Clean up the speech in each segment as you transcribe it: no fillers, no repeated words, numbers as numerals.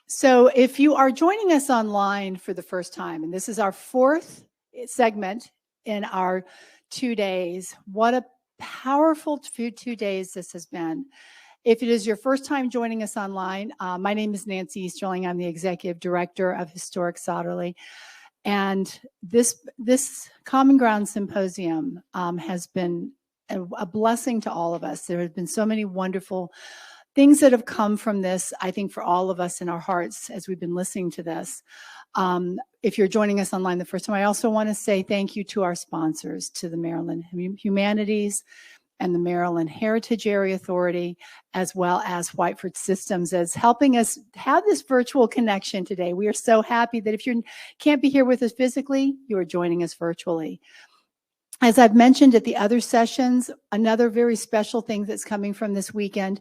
So if you are joining us online for the first time, and this is our fourth segment in our 2 days, what a powerful 2 days this has been. If it is your first time joining us online, my name is Nancy Easterling. I'm the Executive Director of Historic Sauderley. And this Common Ground Symposium has been a blessing to all of us. There have been so many wonderful things that have come from this, I think, for all of us in our hearts as we've been listening to this. If you're joining us online the first time, I also want to say thank you to our sponsors, to the Maryland Humanities and the Maryland Heritage Area Authority, as well as Whiteford Systems, as helping us have this virtual connection today. We are so happy that if you can't be here with us physically, you are joining us virtually. As I've mentioned at the other sessions, another very special thing that's coming from this weekend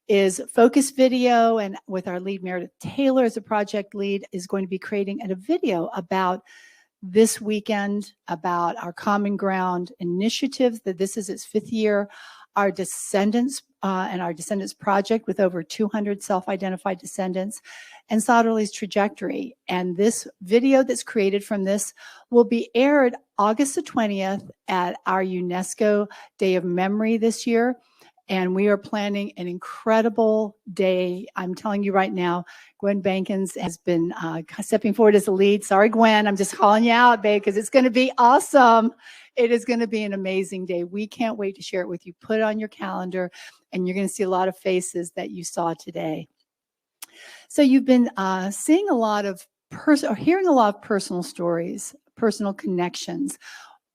is Focus Video, and with our lead, Meredith Taylor, as a project lead, is going to be creating a video about this weekend, about our Common Ground initiative, that this is its 5th year, our Descendants and our Descendants Project with over 200 self-identified descendants, and Sauderley's trajectory. And this video that's created from this will be aired August the 20th at our UNESCO Day of Memory this year. And we are planning an incredible day. I'm telling you right now, Gwen Bankins has been stepping forward as the lead. Sorry, Gwen, I'm just calling you out, babe, because it's going to be awesome. It is going to be an amazing day. We can't wait to share it with you. Put it on your calendar, and you're going to see a lot of faces that you saw today. So you've been seeing a lot of hearing a lot of personal stories, personal connections,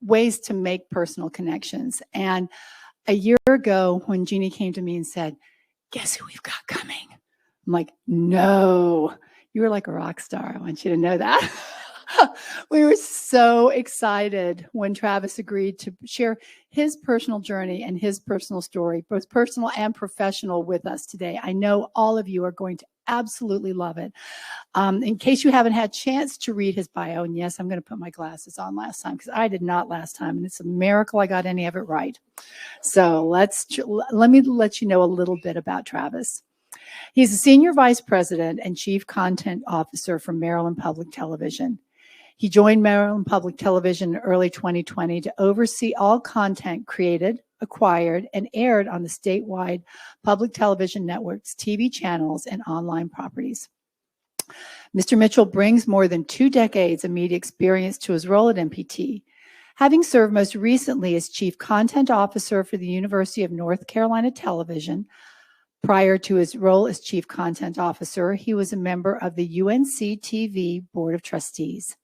ways to make personal connections. And a year ago, when Jeannie came to me and said, "Guess who we've got coming?" I'm like, "No, you were like a rock star. I want you to know that." We were so excited when Travis agreed to share his personal journey and his personal story, both personal and professional, with us today. I know all of you are going to absolutely love it. In case you haven't had a chance to read his bio, and yes, I'm going to put my glasses on last time because I did not last time, and it's a miracle I got any of it right. So let me let you know a little bit about Travis. He's a Senior Vice President and Chief Content Officer for Maryland Public Television. He joined Maryland Public Television in early 2020 to oversee all content created, acquired, and aired on the statewide public television networks, TV channels, and online properties. Mr. Mitchell brings more than 2 decades of media experience to his role at MPT, having served most recently as Chief Content Officer for the University of North Carolina Television. Prior to his role as Chief Content Officer, he was a member of the UNC TV Board of Trustees.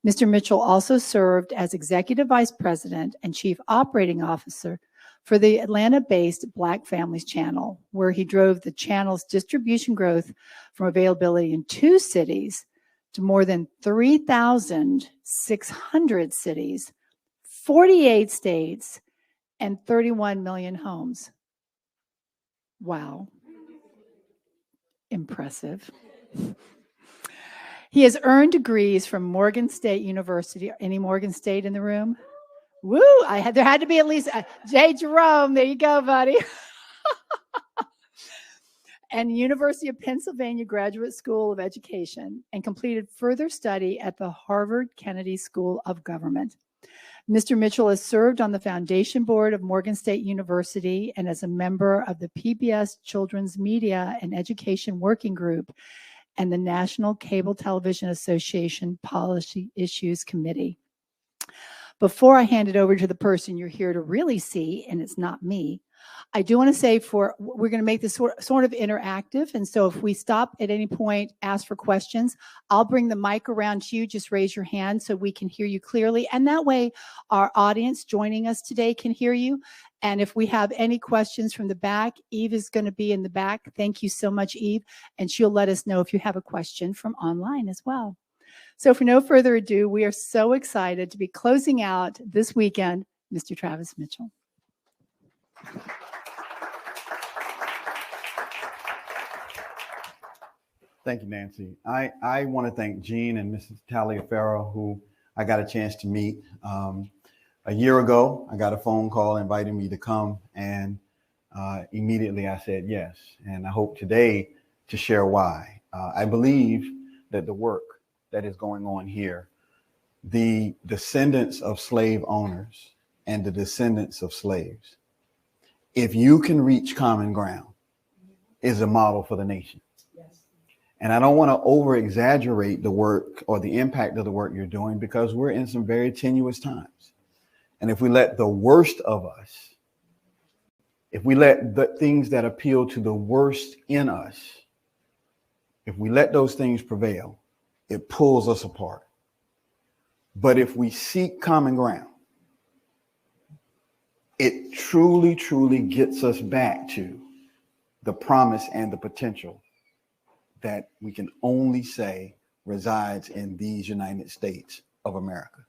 Mr. Mitchell also served as Executive Vice President and Chief Operating Officer for the Atlanta-based Black Families Channel, where he drove the channel's distribution growth from availability in 2 cities to more than 3,600 cities, 48 states, and 31 million homes. Wow. Impressive. He has earned degrees from Morgan State University. Any Morgan State in the room? Woo! There had to be at least Jay Jerome. There you go, buddy. And University of Pennsylvania Graduate School of Education, and completed further study at the Harvard Kennedy School of Government. Mr. Mitchell has served on the foundation board of Morgan State University and as a member of the PBS Children's Media and Education Working Group and the National Cable Television Association Policy Issues Committee. Before I hand it over to the person you're here to really see, and it's not me, I do want to say we're going to make this sort of interactive. And so if we stop at any point, ask for questions, I'll bring the mic around to you. Just raise your hand so we can hear you clearly. And that way our audience joining us today can hear you. And if we have any questions from the back, Eve is going to be in the back. Thank you so much, Eve. And she'll let us know if you have a question from online as well. So for no further ado, we are so excited to be closing out this weekend, Mr. Travis Mitchell. Thank you, Nancy. I want to thank Jean and Mrs. Taliaferro, who I got a chance to meet. A year ago, I got a phone call inviting me to come, and immediately I said yes. And I hope today to share why. I believe that the work that is going on here, the descendants of slave owners and the descendants of slaves, if you can reach common ground, is a model for the nation. Yes. And I don't want to over exaggerate the work or the impact of the work you're doing, because we're in some very tenuous times. And if we let the worst of us, if we let the things that appeal to the worst in us, if we let those things prevail, it pulls us apart. But if we seek common ground, it truly, truly gets us back to the promise and the potential that we can only say resides in these United States of America.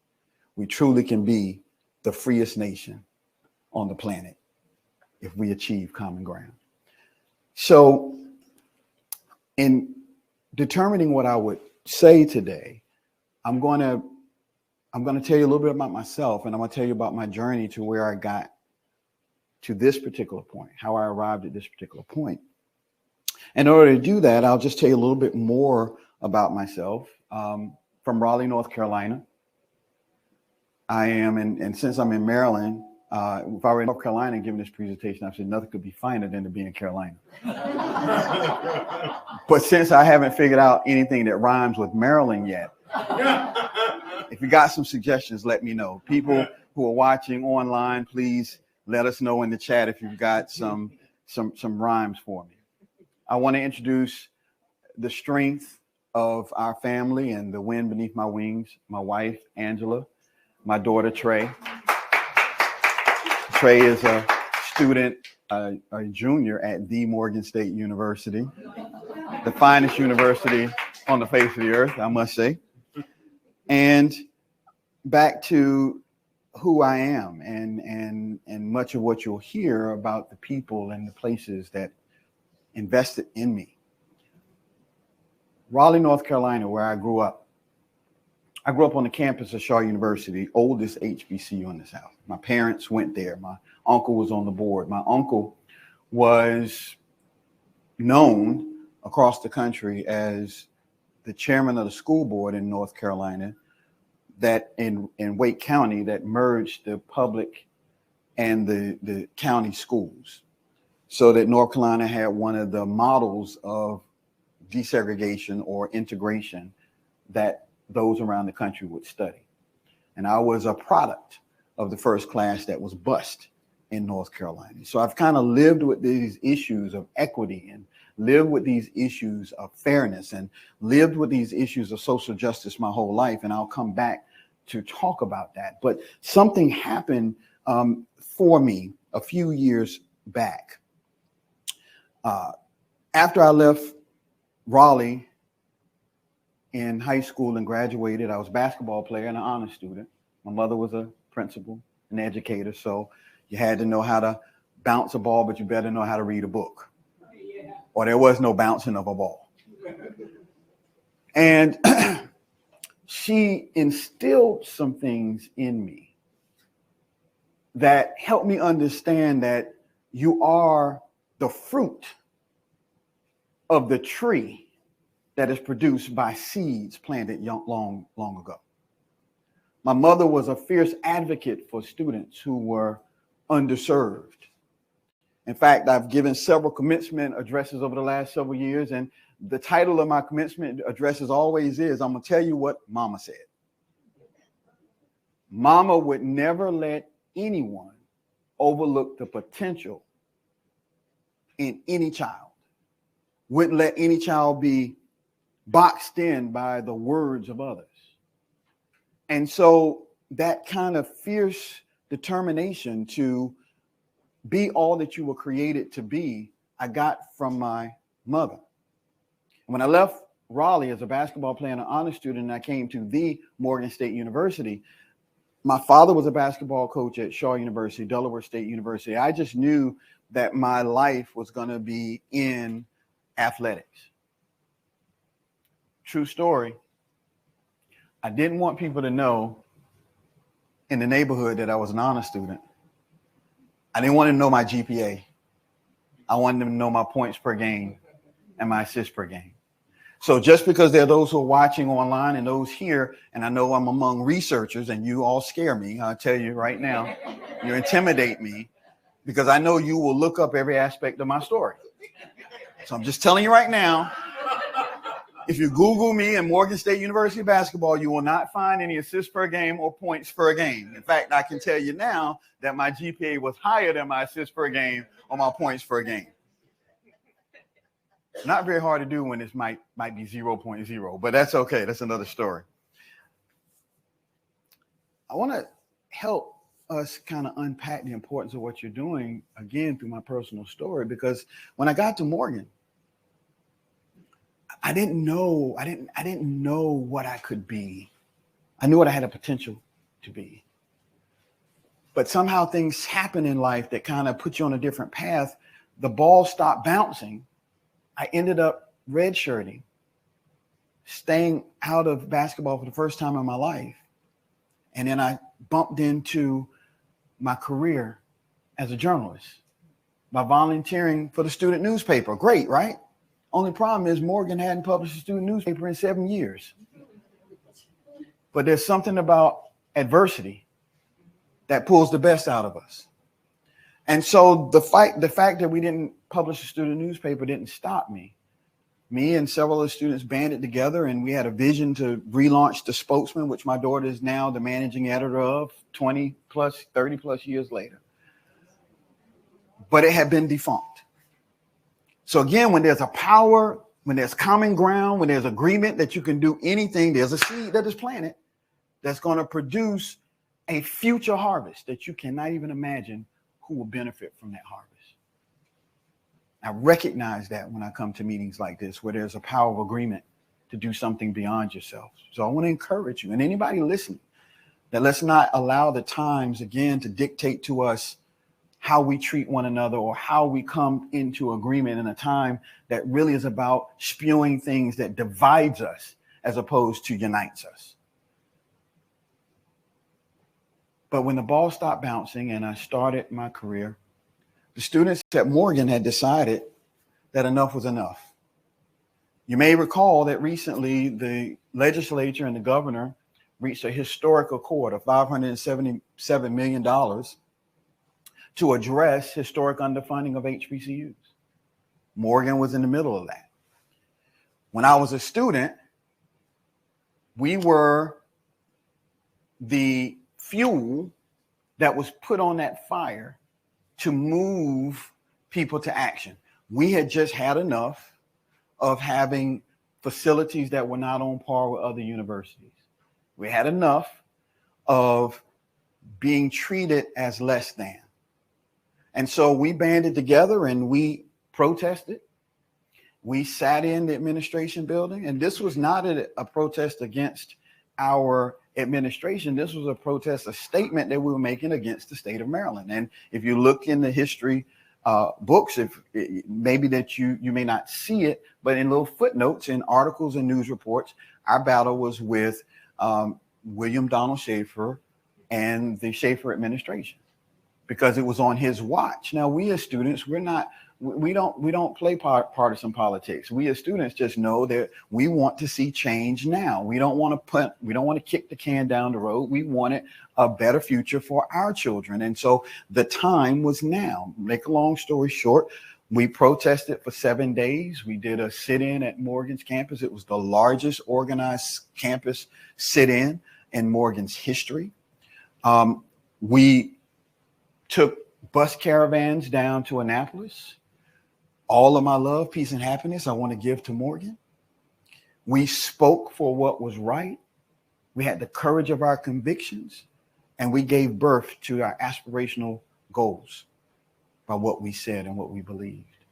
We truly can be the freest nation on the planet if we achieve common ground. So in determining what I would say today, I'm going to tell you a little bit about myself, and I'm going to tell you about my journey to where I got to this particular point, how I arrived at this particular point. In order to do that, I'll just tell you a little bit more about myself. From Raleigh, North Carolina. I am, and since I'm in Maryland, if I were in North Carolina and giving this presentation, I said nothing could be finer than to be in Carolina. But since I haven't figured out anything that rhymes with Maryland yet, if you got some suggestions, let me know. People who are watching online, please let us know in the chat if you've got some rhymes for me. I want to introduce the strength of our family and the wind beneath my wings. My wife, Angela, my daughter, Trey. Trey is a student, a junior at the Morgan State University, the finest university on the face of the earth, I must say. And back to who I am and much of what you'll hear about the people and the places that invested in me. Raleigh, North Carolina, where I grew up. I grew up on the campus of Shaw University, oldest HBCU in the South. My parents went there. My uncle was on the board. My uncle was known across the country as the chairman of the school board in North Carolina, that in Wake County, that merged the public and the county schools, so that North Carolina had one of the models of desegregation or integration that those around the country would study. And I was a product of the first class that was bused in North Carolina. So I've kind of lived with these issues of equity and lived with these issues of fairness and lived with these issues of social justice my whole life. And I'll come back to talk about that. But something happened for me a few years back. After I left Raleigh in high school and graduated, I was a basketball player and an honor student. My mother was a principal, an educator, so you had to know how to bounce a ball, but you better know how to read a book. Yeah. Or there was no bouncing of a ball. And she instilled some things in me that helped me understand that you are the fruit of the tree that is produced by seeds planted long ago. My mother was a fierce advocate for students who were underserved. In fact, I've given several commencement addresses over the last several years, and the title of my commencement addresses always is, I'm gonna tell you what Mama said. Mama would never let anyone overlook the potential in any child. Wouldn't let any child be boxed in by the words of others. And so that kind of fierce determination to be all that you were created to be, I got from my mother. When I left Raleigh as a basketball player and an honor student, and I came to the Morgan State University, my father was a basketball coach at Shaw University, Delaware State University. I just knew that my life was going to be in athletics. True story. I didn't want people to know in the neighborhood that I was an honor student. I didn't want to know my GPA. I wanted them to know my points per game and my assists per game. So just because there are those who are watching online and those here, and I know I'm among researchers and you all scare me, I'll tell you right now, you intimidate me because I know you will look up every aspect of my story. So I'm just telling you right now, if you Google me and Morgan State University basketball, you will not find any assists per game or points per game. In fact, I can tell you now that my GPA was higher than my assists per game or my points per game. Not very hard to do when this might be 0.0, but that's okay. That's another story. I want to help us kind of unpack the importance of what you're doing again through my personal story, because when I got to Morgan, I didn't know what I could be. I knew what I had a potential to be. But somehow things happen in life that kind of put you on a different path. The ball stopped bouncing. I ended up redshirting, staying out of basketball for the first time in my life. And then I bumped into my career as a journalist by volunteering for the student newspaper. Great, right? Only problem is Morgan hadn't published a student newspaper in 7 years. But there's something about adversity that pulls the best out of us. And so the fact that we didn't publish a student newspaper didn't stop me. Me and several of the students banded together, and we had a vision to relaunch The Spokesman, which my daughter is now the managing editor of 30 plus years later. But it had been defunct. So again, when there's a power, when there's common ground, when there's agreement that you can do anything, there's a seed that is planted that's going to produce a future harvest that you cannot even imagine who will benefit from that harvest. I recognize that when I come to meetings like this, where there's a power of agreement to do something beyond yourself. So I want to encourage you and anybody listening that let's not allow the times again to dictate to us how we treat one another or how we come into agreement in a time that really is about spewing things that divides us as opposed to unites us. But when the ball stopped bouncing and I started my career, the students at Morgan had decided that enough was enough. You may recall that recently the legislature and the governor reached a historic accord of $577 million to address historic underfunding of HBCUs. Morgan was in the middle of that. When I was a student, we were the fuel that was put on that fire to move people to action. We had just had enough of having facilities that were not on par with other universities. We had enough of being treated as less than. And so we banded together and we protested. We sat in the administration building, and this was not a protest against our administration. This was a protest, a statement that we were making against the state of Maryland. And if you look in the history books, maybe that you may not see it, but in little footnotes in articles and news reports, our battle was with William Donald Schaefer and the Schaefer administration, because it was on his watch. Now, we as students, we don't play partisan politics. We as students just know that we want to see change now. We don't want to kick the can down the road. We wanted a better future for our children. And so the time was now. Make a long story short, we protested for 7 days. We did a sit-in at Morgan's campus. It was the largest organized campus sit-in in Morgan's history. We took bus caravans down to Annapolis. All of my love, peace, and happiness I want to give to Morgan. We spoke for what was right. We had the courage of our convictions, and we gave birth to our aspirational goals by what we said and what we believed.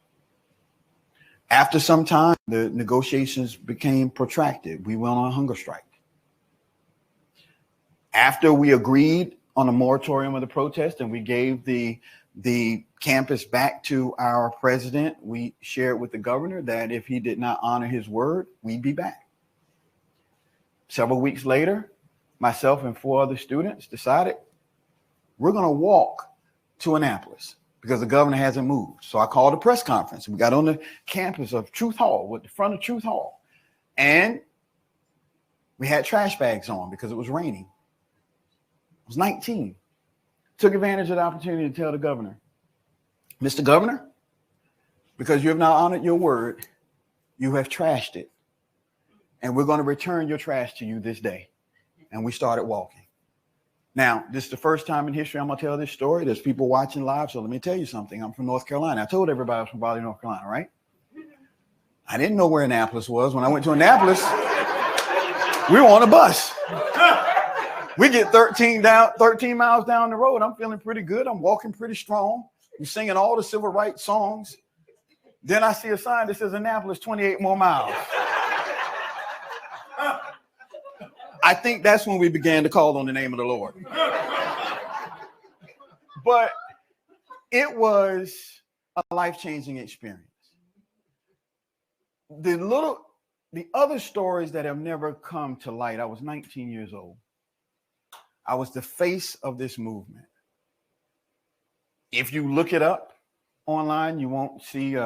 After some time, the negotiations became protracted. We went on a hunger strike. After we agreed on a moratorium of the protest and we gave the campus back to our president, we shared with the governor that if he did not honor his word, we'd be back. Several weeks later, myself and 4 other students decided we're going to walk to Annapolis because the governor hasn't moved. So I called a press conference. We got on the campus of Truth Hall, with the front of Truth Hall, And we had trash bags on because it was raining. I was 19. Took advantage of the opportunity to tell the governor, Mr. Governor, because you have not honored your word, you have trashed it. And we're going to return your trash to you this day. And we started walking. Now, this is the first time in history I'm going to tell this story. There's people watching live, so let me tell you something. I'm from North Carolina. I told everybody I was from Raleigh, North Carolina, right? I didn't know where Annapolis was. When I went to Annapolis, we were on a bus. We get 13 miles down the road. I'm feeling pretty good. I'm walking pretty strong. I'm singing all the civil rights songs. Then I see a sign that says Annapolis, 28 more miles. I think that's when we began to call on the name of the Lord. But it was a life-changing experience. The other stories that have never come to light, I was 19 years old. I was the face of this movement. If you look it up online, you won't see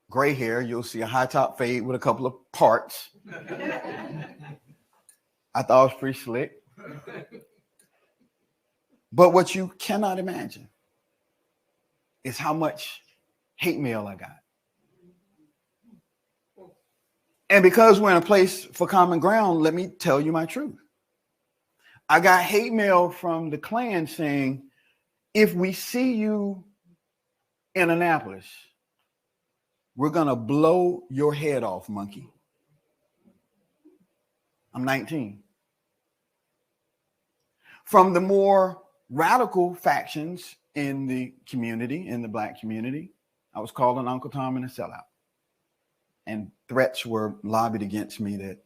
gray hair. You'll see a high top fade with a couple of parts. I thought it was pretty slick. But what you cannot imagine is how much hate mail I got. And because we're in a place for common ground, let me tell you my truth. I got hate mail from the Klan saying, if we see you in Annapolis, we're going to blow your head off, monkey. I'm 19. From the more radical factions in the community, in the Black community, I was called an Uncle Tom and a sellout. And threats were lobbied against me that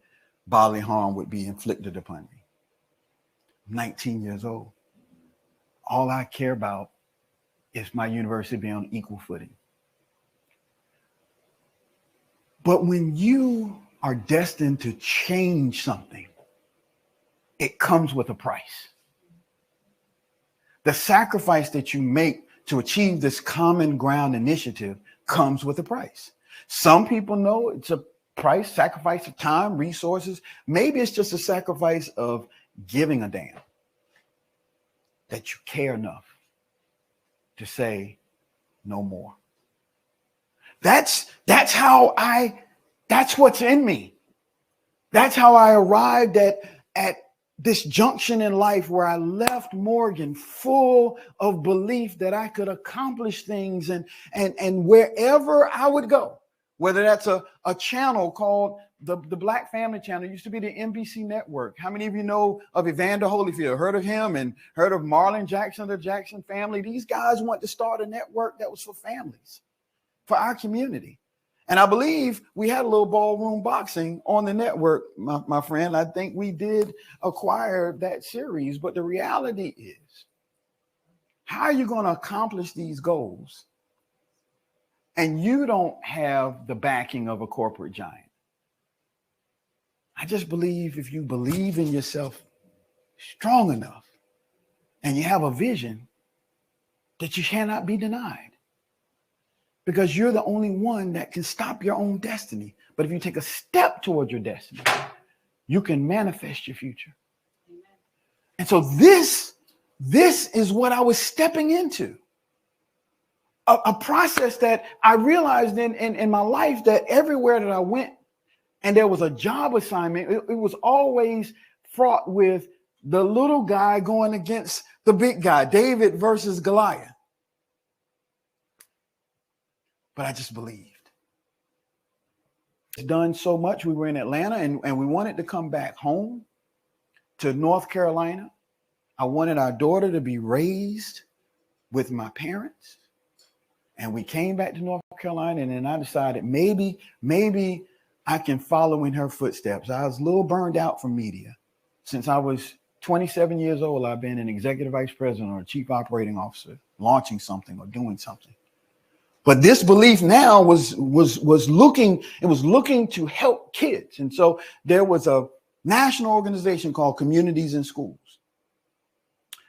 bodily harm would be inflicted upon me. I'm 19 years old. All I care about is my university being on equal footing. But when you are destined to change something, it comes with a price. The sacrifice that you make to achieve this common ground initiative comes with a price. Some people know it's a price, sacrifice of time, resources. Maybe it's just a sacrifice of giving a damn that you care enough to say no more. That's what's in me. That's how I arrived at this junction in life where I left Morgan full of belief that I could accomplish things and wherever I would go, whether that's a channel called the Black Family Channel. It used to be the NBC network. How many of you know of Evander Holyfield? Heard of him and heard of Marlon Jackson, the Jackson family? These guys want to start a network that was for families, for our community. And I believe we had a little ballroom boxing on the network, my friend. I think we did acquire that series. But the reality is, how are you going to accomplish these goals and you don't have the backing of a corporate giant? I just believe if you believe in yourself strong enough and you have a vision, that you cannot be denied. Because you're the only one that can stop your own destiny. But if you take a step toward your destiny, you can manifest your future. Amen. And so this is what I was stepping into. A process that I realized in my life that everywhere that I went and there was a job assignment, it was always fraught with the little guy going against the big guy, David versus Goliath. But I just believed. It's done so much. We were in Atlanta and we wanted to come back home to North Carolina. I wanted our daughter to be raised with my parents. And we came back to North Carolina, and then I decided maybe I can follow in her footsteps. I was a little burned out from media. Since I was 27 years old, I've been an executive vice president or a chief operating officer, launching something or doing something. But this belief now was looking to help kids. And so there was a national organization called Communities in Schools.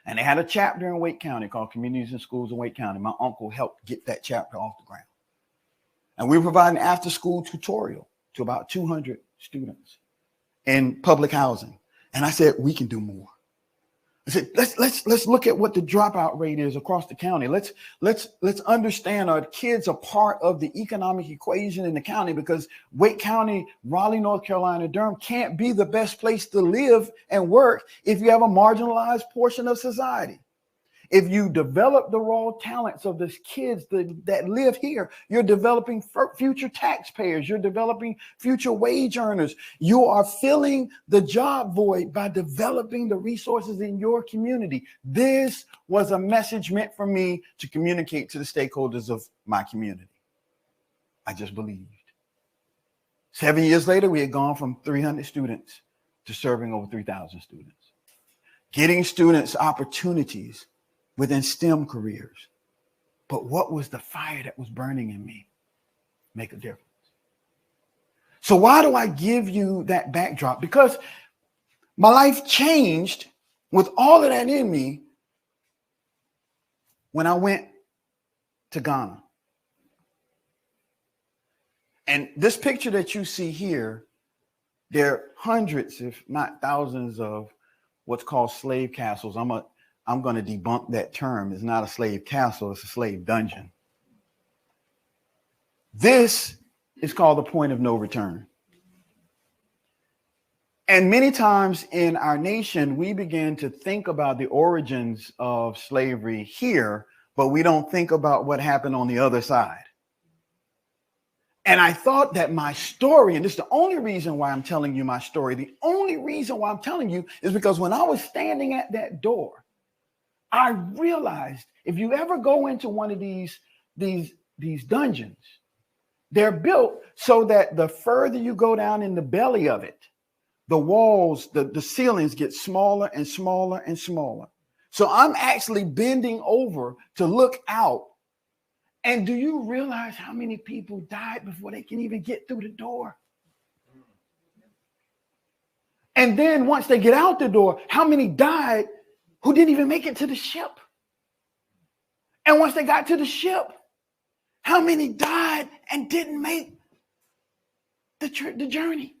And they had a chapter in Wake County called Communities in Schools in Wake County. My uncle helped get that chapter off the ground. And we were providing after-school tutorial to about 200 students in public housing. And I said, we can do more. I said, let's look at what the dropout rate is across the county. Let's understand our kids are part of the economic equation in the county, because Wake County, Raleigh, North Carolina, Durham can't be the best place to live and work if you have a marginalized portion of society. If you develop the raw talents of these kids that live here, you're developing future taxpayers. You're developing future wage earners. You are filling the job void by developing the resources in your community. This was a message meant for me to communicate to the stakeholders of my community. I just believed. 7 years later, we had gone from 300 students to serving over 3,000 students, getting students opportunities within STEM careers. But what was the fire that was burning in me? Make a difference. So why do I give you that backdrop? Because my life changed with all of that in me when I went to Ghana. And this picture that you see here, there are hundreds, if not thousands, of what's called slave castles. I'm going to debunk that term. It's not a slave castle, it's a slave dungeon. This is called the point of no return. And many times in our nation, we begin to think about the origins of slavery here, but we don't think about what happened on the other side. And I thought that my story, and this is the only reason why I'm telling you my story, the only reason why I'm telling you is because when I was standing at that door, I realized if you ever go into one of these dungeons, they're built so that the further you go down in the belly of it, the walls, the ceilings get smaller and smaller and smaller. So I'm actually bending over to look out. And do you realize how many people died before they can even get through the door? And then once they get out the door, how many died who didn't even make it to the ship? And once they got to the ship, how many died and didn't make the journey?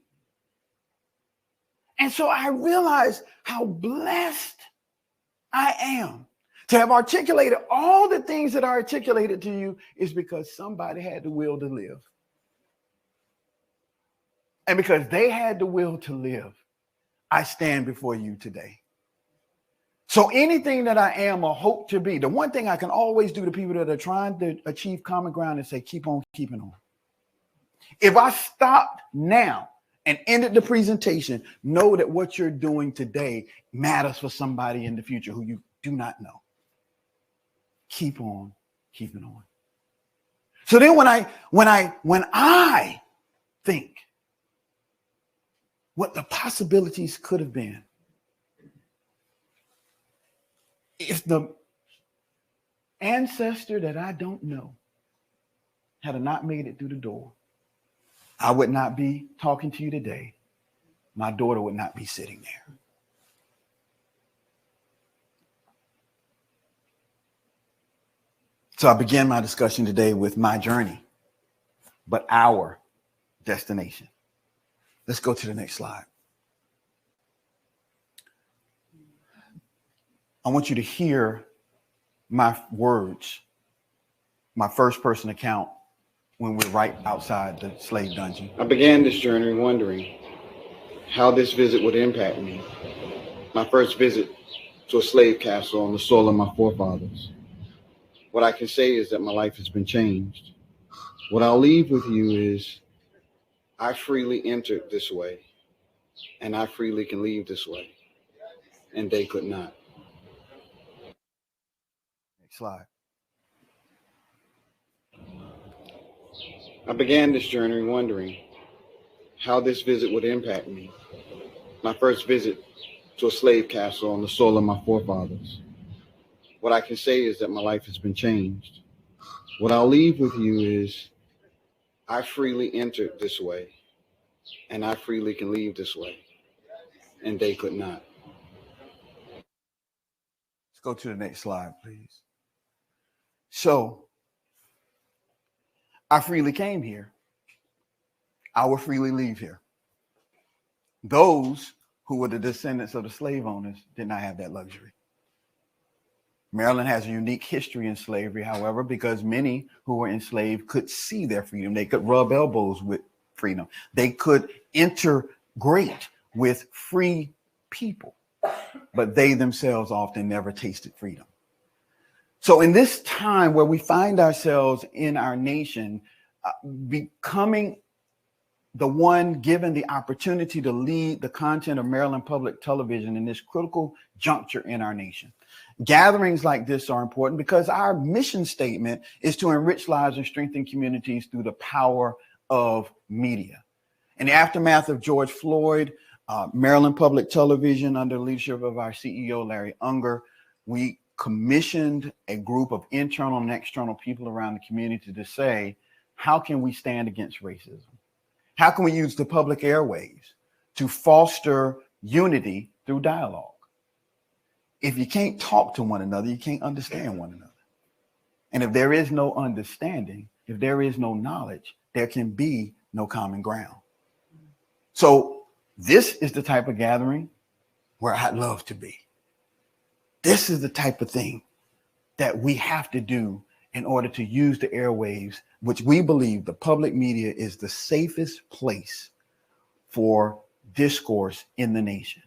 And so I realized how blessed I am to have articulated all the things that I articulated to you is because somebody had the will to live. And because they had the will to live, I stand before you today. So anything that I am or hope to be, the one thing I can always do to people that are trying to achieve common ground is say, keep on keeping on. If I stopped now and ended the presentation, know that what you're doing today matters for somebody in the future who you do not know. Keep on keeping on. So then when I think what the possibilities could have been, if the ancestor that I don't know had not made it through the door, I would not be talking to you today. My daughter would not be sitting there. So I began my discussion today with my journey, but our destination. Let's go to the next slide. I want you to hear my words, my first person account when we're right outside the slave dungeon. I began this journey wondering how this visit would impact me. My first visit to a slave castle on the soil of my forefathers. What I can say is that my life has been changed. What I'll leave with you is I freely entered this way, and I freely can leave this way, and they could not. Next slide. I began this journey wondering how this visit would impact me. My first visit to a slave castle on the soil of my forefathers. What I can say is that my life has been changed. What I'll leave with you is I freely entered this way, and I freely can leave this way, and they could not. Let's go to the next slide, please. So, I freely came here. I will freely leave here. Those who were the descendants of the slave owners did not have that luxury. Maryland has a unique history in slavery, however, because many who were enslaved could see their freedom. They could rub elbows with freedom. They could integrate with free people, but they themselves often never tasted freedom. So in this time where we find ourselves in our nation, becoming the one given the opportunity to lead the content of Maryland Public Television in this critical juncture in our nation. Gatherings like this are important because our mission statement is to enrich lives and strengthen communities through the power of media. In the aftermath of George Floyd, Maryland Public Television, under the leadership of our CEO, Larry Unger, we commissioned a group of internal and external people around the community to say, how can we stand against racism? How can we use the public airwaves to foster unity through dialogue? If you can't talk to one another, you can't understand one another. And if there is no understanding, if there is no knowledge, there can be no common ground. So this is the type of gathering where I'd love to be. This is the type of thing that we have to do in order to use the airwaves, which we believe the public media is the safest place for discourse in the nation.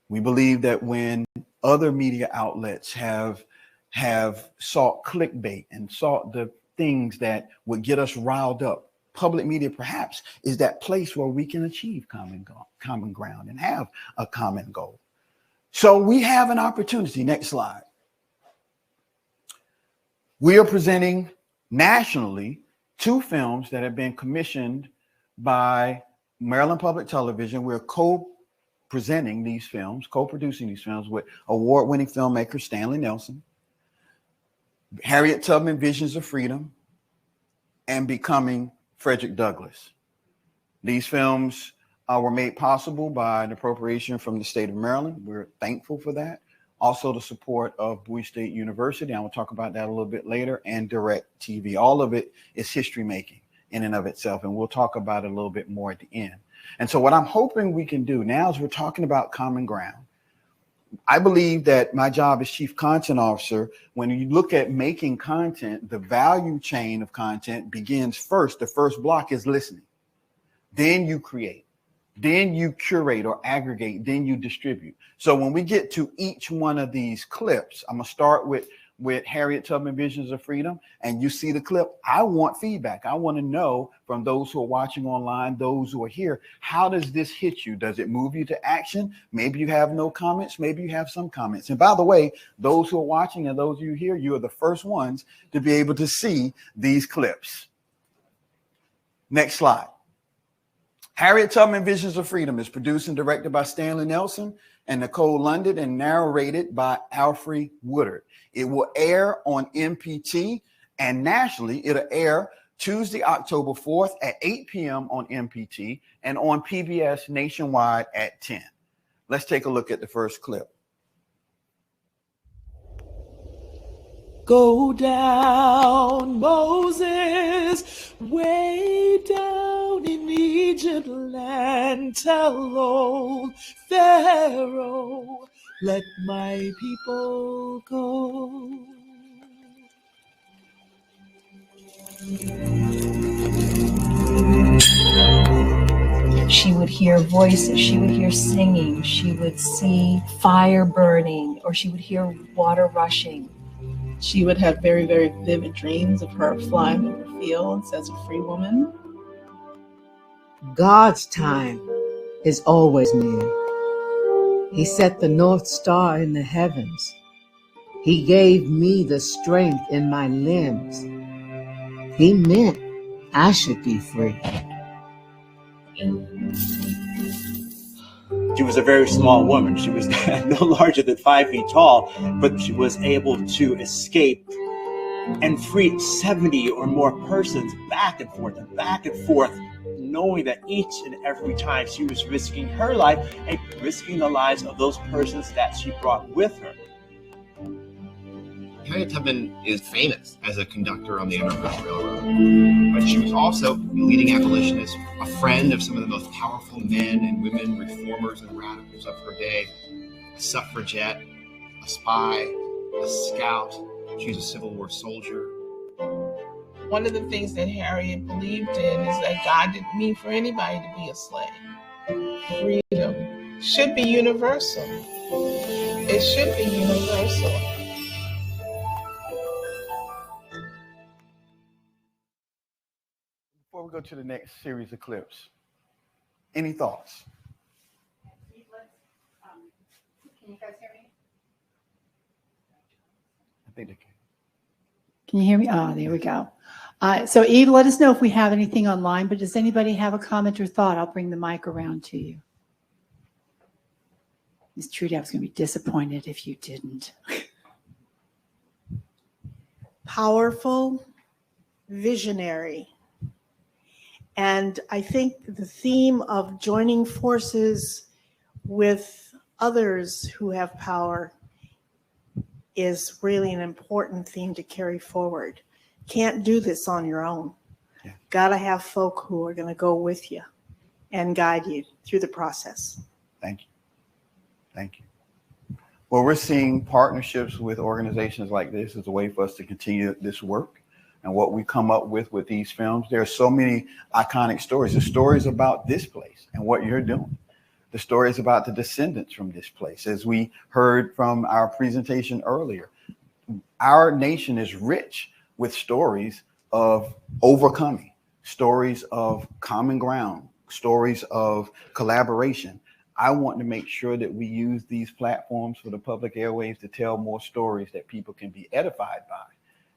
We believe that when other media outlets have sought clickbait and sought the things that would get us riled up, public media perhaps is that place where we can achieve common ground and have a common goal. So we have an opportunity. Next slide. We are presenting nationally 2 films that have been commissioned by Maryland Public Television. We're co-producing these films with award-winning filmmaker Stanley Nelson, Harriet Tubman, Visions of Freedom, and Becoming Fredrick Douglas. These films were made possible by an appropriation from the state of Maryland. We're thankful for that. Also the support of Bowie State University. I will talk about that a little bit later, and Direct TV. All of it is history making in and of itself. And we'll talk about it a little bit more at the end. And so what I'm hoping we can do now is we're talking about common ground. I believe that my job as Chief Content Officer, when you look at making content, the value chain of content begins first. The first block is listening. Then you create. Then you curate or aggregate, then you distribute. So when we get to each one of these clips, I'm gonna start with Harriet Tubman, Visions of Freedom, and you see the clip. I want feedback. I want to know from those who are watching online, those who are here, how does this hit you? Does it move you to action? Maybe you have no comments, maybe you have some comments. And by the way, those who are watching and those of you here, you are the first ones to be able to see these clips. Next slide. Harriet Tubman, Visions of Freedom is produced and directed by Stanley Nelson and Nicole London and narrated by Alfred Woodard. It will air on MPT, and nationally it'll air Tuesday, October 4th at 8 p.m. on MPT and on PBS nationwide at 10. Let's take a look at the first clip. Go down, Moses, way down in Egypt land. Tell old Pharaoh, let my people go. She would hear voices, she would hear singing, she would see fire burning, or she would hear water rushing. She would have very, very vivid dreams of her flying over fields as a free woman. God's time is always near. He set the North Star in the heavens. He gave me the strength in my limbs. He meant I should be free. She was a very small woman. She was no larger than 5 feet tall, but she was able to escape and free 70 or more persons back and forth, knowing that each and every time she was risking her life and risking the lives of those persons that she brought with her. Harriet Tubman is famous as a conductor on the Underground Railroad, but she was also a leading abolitionist, a friend of some of the most powerful men and women, reformers and radicals of her day, a suffragette, a spy, a scout. She was a Civil War soldier. One of the things that Harriet believed in is that God didn't mean for anybody to be a slave. Freedom should be universal. It should be universal. Before we go to the next series of clips, any thoughts? Can you guys hear me? I think they can. Can you hear me? Oh, there we go. So Eve, let us know if we have anything online, but does anybody have a comment or thought? I'll bring the mic around to you. Ms. Trudy, I was going to be disappointed if you didn't. Powerful, visionary. And I think the theme of joining forces with others who have power is really an important theme to carry forward. Can't do this on your own. Yeah. Gotta have folk who are going to go with you and guide you through the process. Thank you. Thank you. Well, we're seeing partnerships with organizations like this as a way for us to continue this work and what we come up with these films. There are so many iconic stories. The stories about this place and what you're doing. The stories about the descendants from this place. As we heard from our presentation earlier, our nation is rich with stories of overcoming, stories of common ground, stories of collaboration. I want to make sure that we use these platforms for the public airwaves to tell more stories that people can be edified by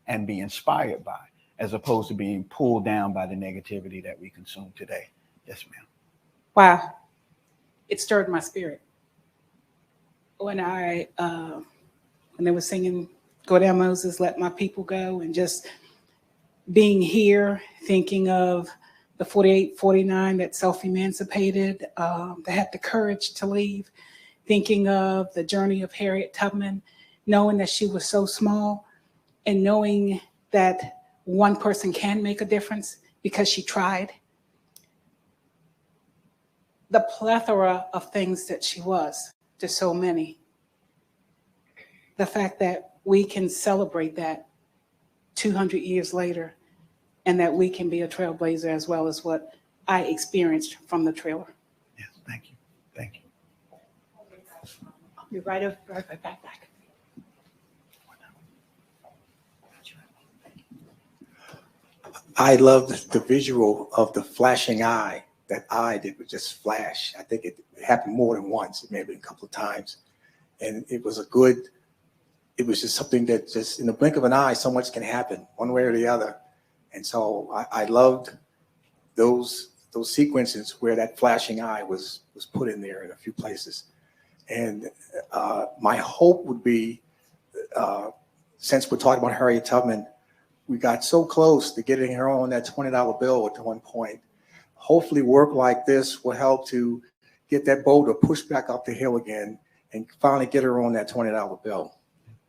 and be inspired by, as opposed to being pulled down by the negativity that we consume today. Yes, ma'am. Wow. It stirred my spirit. When they were singing Go Down Moses, Let My People Go, and just being here, thinking of the 48, 49 that self-emancipated, that had the courage to leave, thinking of the journey of Harriet Tubman, knowing that she was so small and knowing that one person can make a difference because she tried. The plethora of things that she was to so many. The fact that we can celebrate that 200 years later and that we can be a trailblazer as well as what I experienced from the trailer. Yes, thank you. Thank you. I'll be right back. I loved the visual of the flashing eye. That eye that would just flash. I think it happened more than once, maybe a couple of times. And it was just something that just in the blink of an eye, so much can happen one way or the other. And so I loved those sequences where that flashing eye was put in there in a few places. And my hope would be, since we're talking about Harriet Tubman, we got so close to getting her on that $20 bill at one point. Hopefully work like this will help to get that boulder pushed back up the hill again and finally get her on that $20 bill.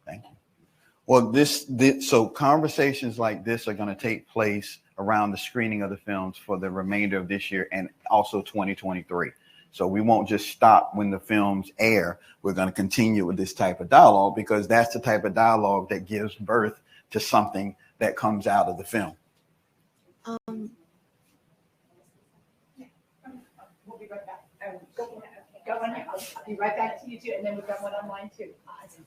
Thank you. Well, so conversations like this are going to take place around the screening of the films for the remainder of this year and also 2023. So we won't just stop when the films air. We're going to continue with this type of dialogue because that's the type of dialogue that gives birth to something that comes out of the film. We'll be right back. Go on. I'll be right back to you too, and then we've got one online too.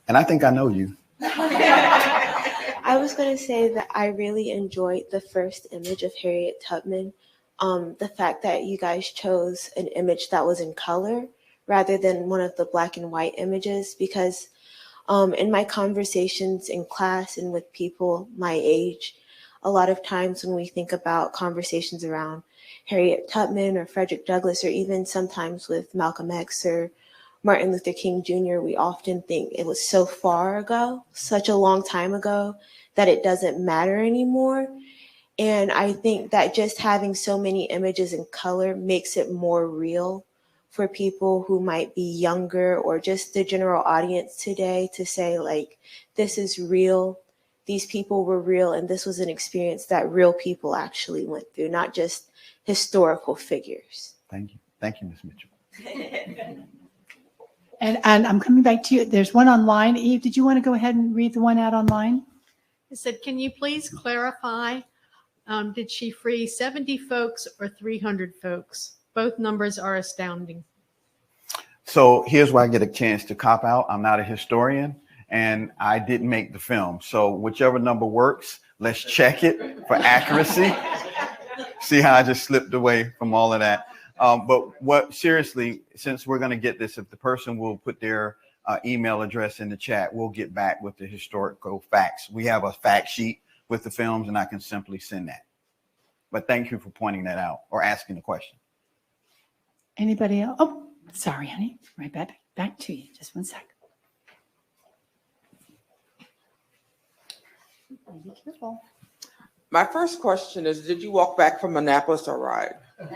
And I think I know you. I was going to say that I really enjoyed the first image of Harriet Tubman. The fact that you guys chose an image that was in color rather than one of the black and white images, because in my conversations in class and with people my age, a lot of times when we think about conversations around Harriet Tubman or Fredrick Douglas, or even sometimes with Malcolm X or Martin Luther King Jr., we often think it was so far ago, such a long time ago, that it doesn't matter anymore. And I think that just having so many images in color makes it more real for people who might be younger or just the general audience today to say, like, this is real. these people were real and this was an experience that real people actually went through, not just historical figures. Thank you. Thank you, Ms. Mitchell. And I'm coming back to you. There's one online. Eve, did you want to go ahead and read the one out online? I said, can you please clarify, did she free 70 folks or 300 folks? Both numbers are astounding. So here's where I get a chance to cop out. I'm not a historian and I didn't make the film. So whichever number works, let's check it for accuracy. See how I just slipped away from all of that. But seriously, since we're going to get this, if the person will put their email address in the chat, we'll get back with the historical facts. We have a fact sheet with the films and I can simply send that. But thank you for pointing that out or asking the question. Anybody else? Oh, sorry, honey. Right back to you. Just one sec. Be careful. My first question is, did you walk back from Annapolis or ride? It's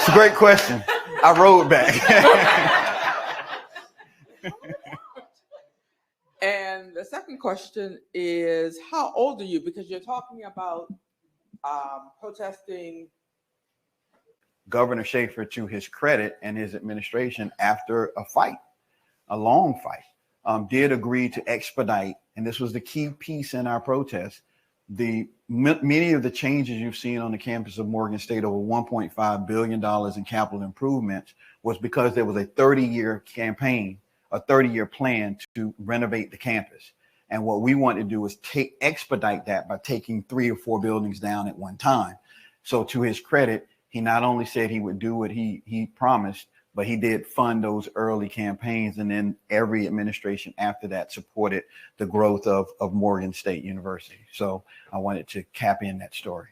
a great question. I rode back. And the second question is, how old are you? Because you're talking about protesting. Governor Schaefer, to his credit and his administration, after a fight, a long fight, did agree to expedite, and this was the key piece in our protest, many of the changes you've seen on the campus of Morgan State, over $1.5 billion in capital improvements, was because there was a 30-year campaign, a 30-year plan to renovate the campus. And what we want to do is expedite that by taking 3 or 4 buildings down at one time. So to his credit, he not only said he would do what he promised, but he did fund those early campaigns. And then every administration after that supported the growth of Morgan State University. So I wanted to cap in that story.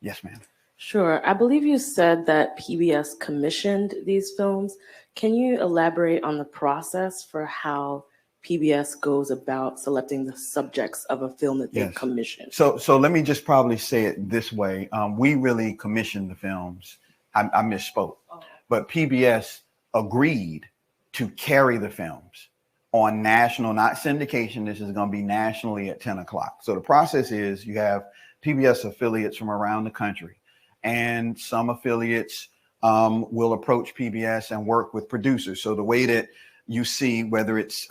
Yes, ma'am. Sure. I believe you said that PBS commissioned these films. Can you elaborate on the process for how PBS goes about selecting the subjects of a film that they commission? So let me just probably say it this way. We really commissioned the films. I misspoke. But PBS agreed to carry the films on national, not syndication. This is going to be nationally at 10 o'clock. So the process is you have PBS affiliates from around the country, and some affiliates will approach PBS and work with producers. So the way that you see, whether it's,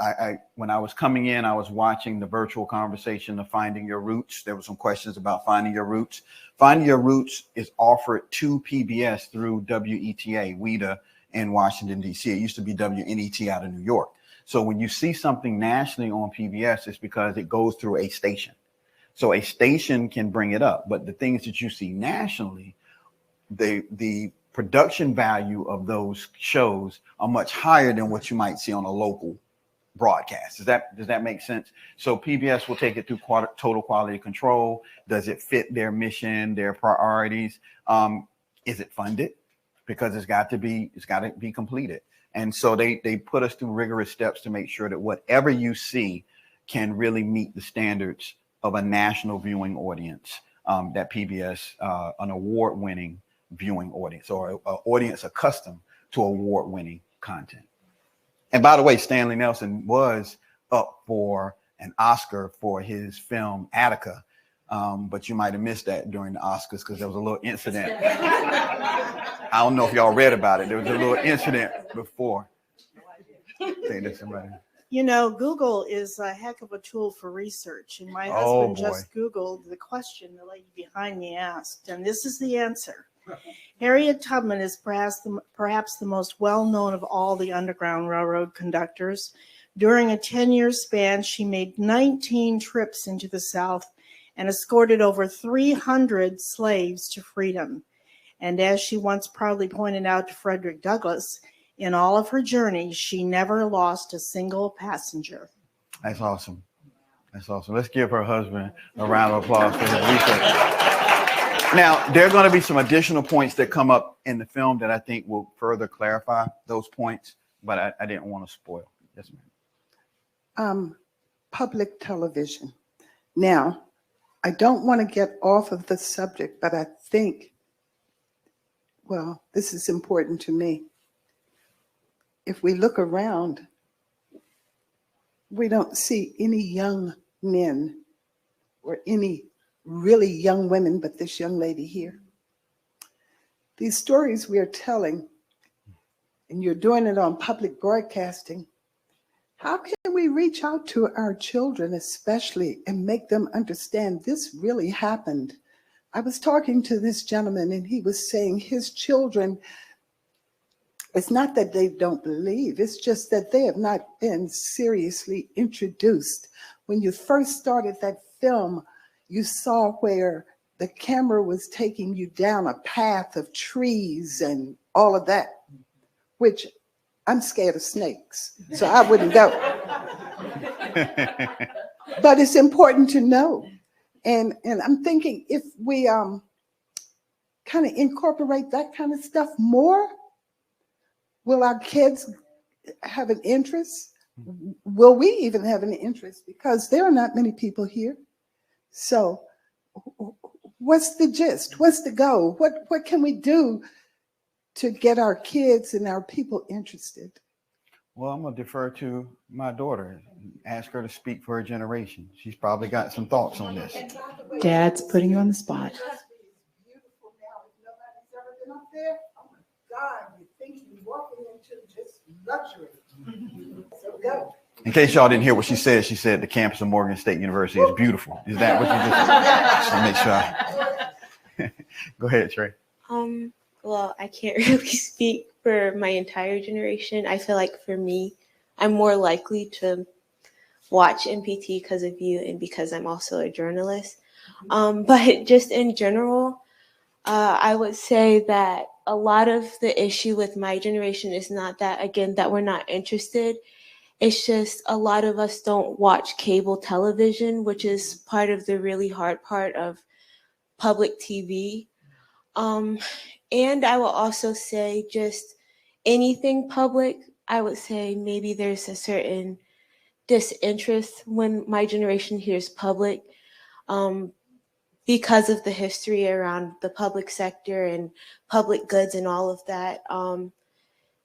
when I was coming in, I was watching the virtual conversation of Finding Your Roots. There were some questions about Finding Your Roots. Finding Your Roots is offered to PBS through WETA in Washington, D.C. It used to be WNET out of New York. So when you see something nationally on PBS, it's because it goes through a station. So a station can bring it up, but the things that you see nationally, the production value of those shows are much higher than what you might see on a local broadcast. Does that make sense? So PBS will take it through total quality control. Does it fit their mission, their priorities? Is it funded? Because it's got to be completed. And so they put us through rigorous steps to make sure that whatever you see can really meet the standards of a national viewing audience, that PBS, an award-winning viewing audience, or an audience accustomed to award-winning content. And by the way, Stanley Nelson was up for an Oscar for his film Attica, but you might have missed that during the Oscars because there was a little incident. I don't know if y'all read about it. There was a little incident before. Say this, somebody. You know, Google is a heck of a tool for research. And my husband just Googled the question the lady behind me asked, and this is the answer. Harriet Tubman is perhaps the most well-known of all the Underground Railroad conductors. During a 10-year span, she made 19 trips into the South and escorted over 300 slaves to freedom. And as she once proudly pointed out to Fredrick Douglas, in all of her journeys, she never lost a single passenger. That's awesome. That's awesome. Let's give her husband a round of applause for his research. Now, there are going to be some additional points that come up in the film that I think will further clarify those points, but I didn't want to spoil. Yes, ma'am. Public television. Now, I don't want to get off of the subject, but I think, well, this is important to me. If we look around, we don't see any young men or any really young women, but this young lady here. These stories we are telling, and you're doing it on public broadcasting, how can we reach out to our children especially and make them understand this really happened? I was talking to this gentleman and he was saying his children, it's not that they don't believe, it's just that they have not been seriously introduced. When you first started that film, you saw where the camera was taking you down a path of trees and all of that, which I'm scared of snakes, so I wouldn't go. But it's important to know. And I'm thinking if we kind of incorporate that kind of stuff more, will our kids have an interest? Will we even have an interest? Because there are not many people here. So what's the gist? What's the goal? What can we do to get our kids and our people interested? Well, I'm going to defer to my daughter and ask her to speak for her generation. She's probably got some thoughts on this. Dad's putting you on the spot. In case y'all didn't hear what she said the campus of Morgan State University is beautiful. Is that what you just make sure? Go ahead, Trey. Well, I can't really speak for my entire generation. I feel like for me, I'm more likely to watch MPT because of you and because I'm also a journalist. But just in general, I would say that a lot of the issue with my generation is not that, again, that we're not interested. It's just a lot of us don't watch cable television, which is part of the really hard part of public TV. And I will also say just anything public, I would say maybe there's a certain disinterest when my generation hears public because of the history around the public sector and public goods and all of that.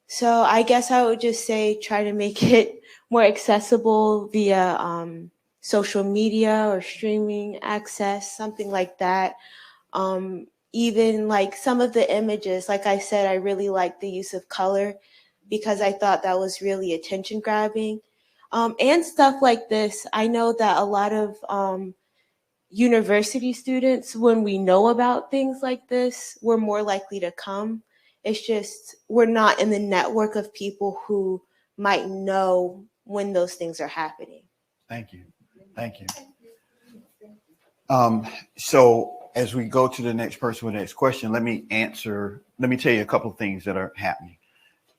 So I guess I would just say try to make it more accessible via social media or streaming access, something like that. Even like some of the images, like I said, I really like the use of color because I thought that was really attention grabbing. And stuff like this, I know that a lot of university students, when we know about things like this, we're more likely to come. It's just we're not in the network of people who might know when those things are happening. Thank you. Thank you. So as we go to the next person with the next question, let me tell you a couple of things that are happening.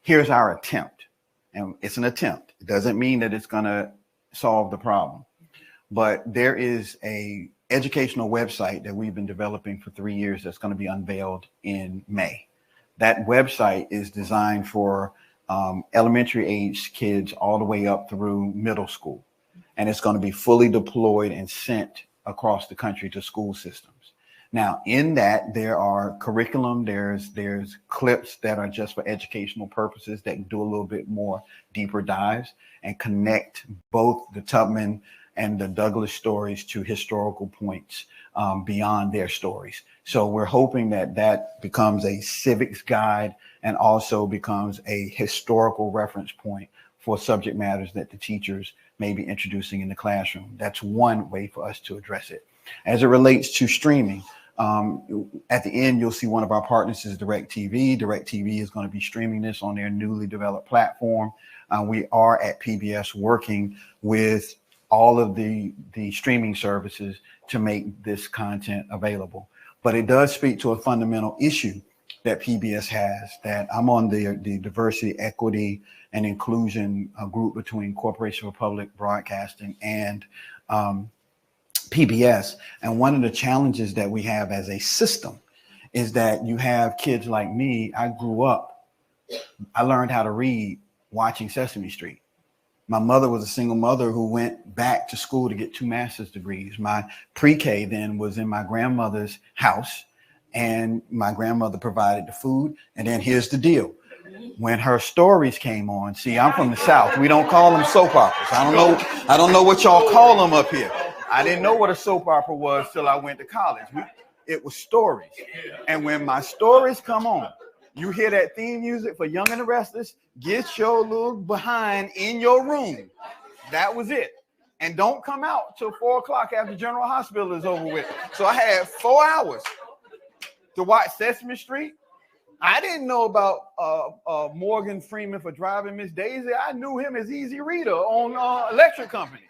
Here's our attempt, and it's an attempt. It doesn't mean that it's going to solve the problem, but there is a educational website that we've been developing for 3 years that's going to be unveiled in May. That website is designed for elementary age kids all the way up through middle school, and it's going to be fully deployed and sent across the country to school systems. Now, in that, there are curriculum, there's clips that are just for educational purposes that do a little bit more deeper dives and connect both the Tubman and the Douglas stories to historical points beyond their stories. So we're hoping that that becomes a civics guide and also becomes a historical reference point for subject matters that the teachers may be introducing in the classroom. That's one way for us to address it. As it relates to streaming, at the end, you'll see one of our partners is DirecTV. DirecTV is going to be streaming this on their newly developed platform. We are at PBS working with all of the streaming services to make this content available. But it does speak to a fundamental issue that PBS has, that I'm on the diversity, equity, and inclusion group between Corporation for Public Broadcasting and PBS. And one of the challenges that we have as a system is that you have kids like me. I grew up, I learned how to read watching Sesame Street. My mother was a single mother who went back to school to get 2 master's degrees. My pre-K then was in my grandmother's house, and my grandmother provided the food. And then here's the deal. When her stories came on, see, I'm from the South. We don't call them soap operas. I don't know what y'all call them up here. I didn't know what a soap opera was till I went to college. It was stories. And when my stories come on, you hear that theme music for Young and the Restless, get your little behind in your room. That was it. And don't come out till 4 o'clock after General Hospital is over with. So I had 4 hours to watch Sesame Street. I didn't know about Morgan Freeman for Driving Miss Daisy. I knew him as Easy Reader on Electric Company.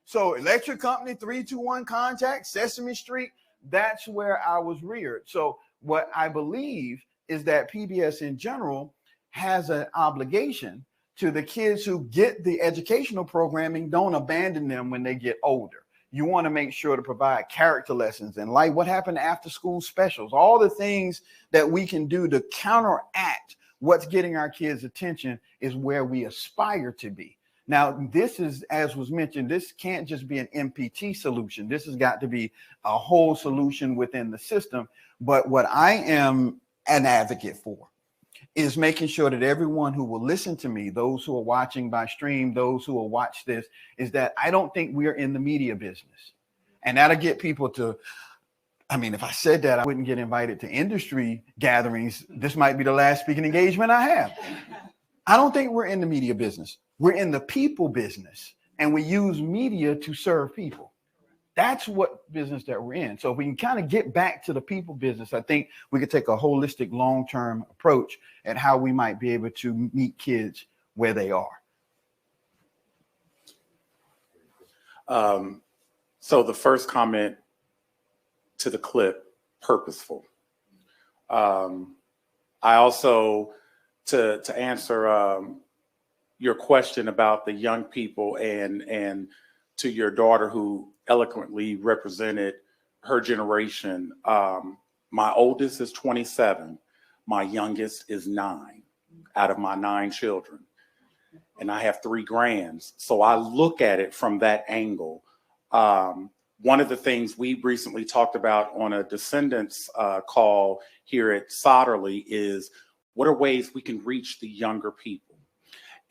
So Electric Company, 3-2-1 Contact, Sesame Street, that's where I was reared. So what I believe is that PBS in general has an obligation to the kids who get the educational programming. Don't abandon them when they get older. You want to make sure to provide character lessons and like what happened after school specials, all the things that we can do to counteract what's getting our kids' attention is where we aspire to be. Now, this is, as was mentioned, this can't just be an MPT solution. This has got to be a whole solution within the system. But what I am an advocate for is making sure that everyone who will listen to me, those who are watching by stream, those who will watch this, is that I don't think we're in the media business. And that'll get people to, I mean, if I said that, I wouldn't get invited to industry gatherings. This might be the last speaking engagement I have. I don't think we're in the media business. We're in the people business, and we use media to serve people. That's what business that we're in. So if we can kind of get back to the people business, I think we could take a holistic long-term approach at how we might be able to meet kids where they are. So the first comment to the clip, purposeful. I also, to answer your question about the young people and to your daughter who eloquently represented her generation. My oldest is 27. My youngest is 9 out of my 9 children. And I have 3 grands. So I look at it from that angle. One of the things we recently talked about on a Descendants call here at Solderly is what are ways we can reach the younger people?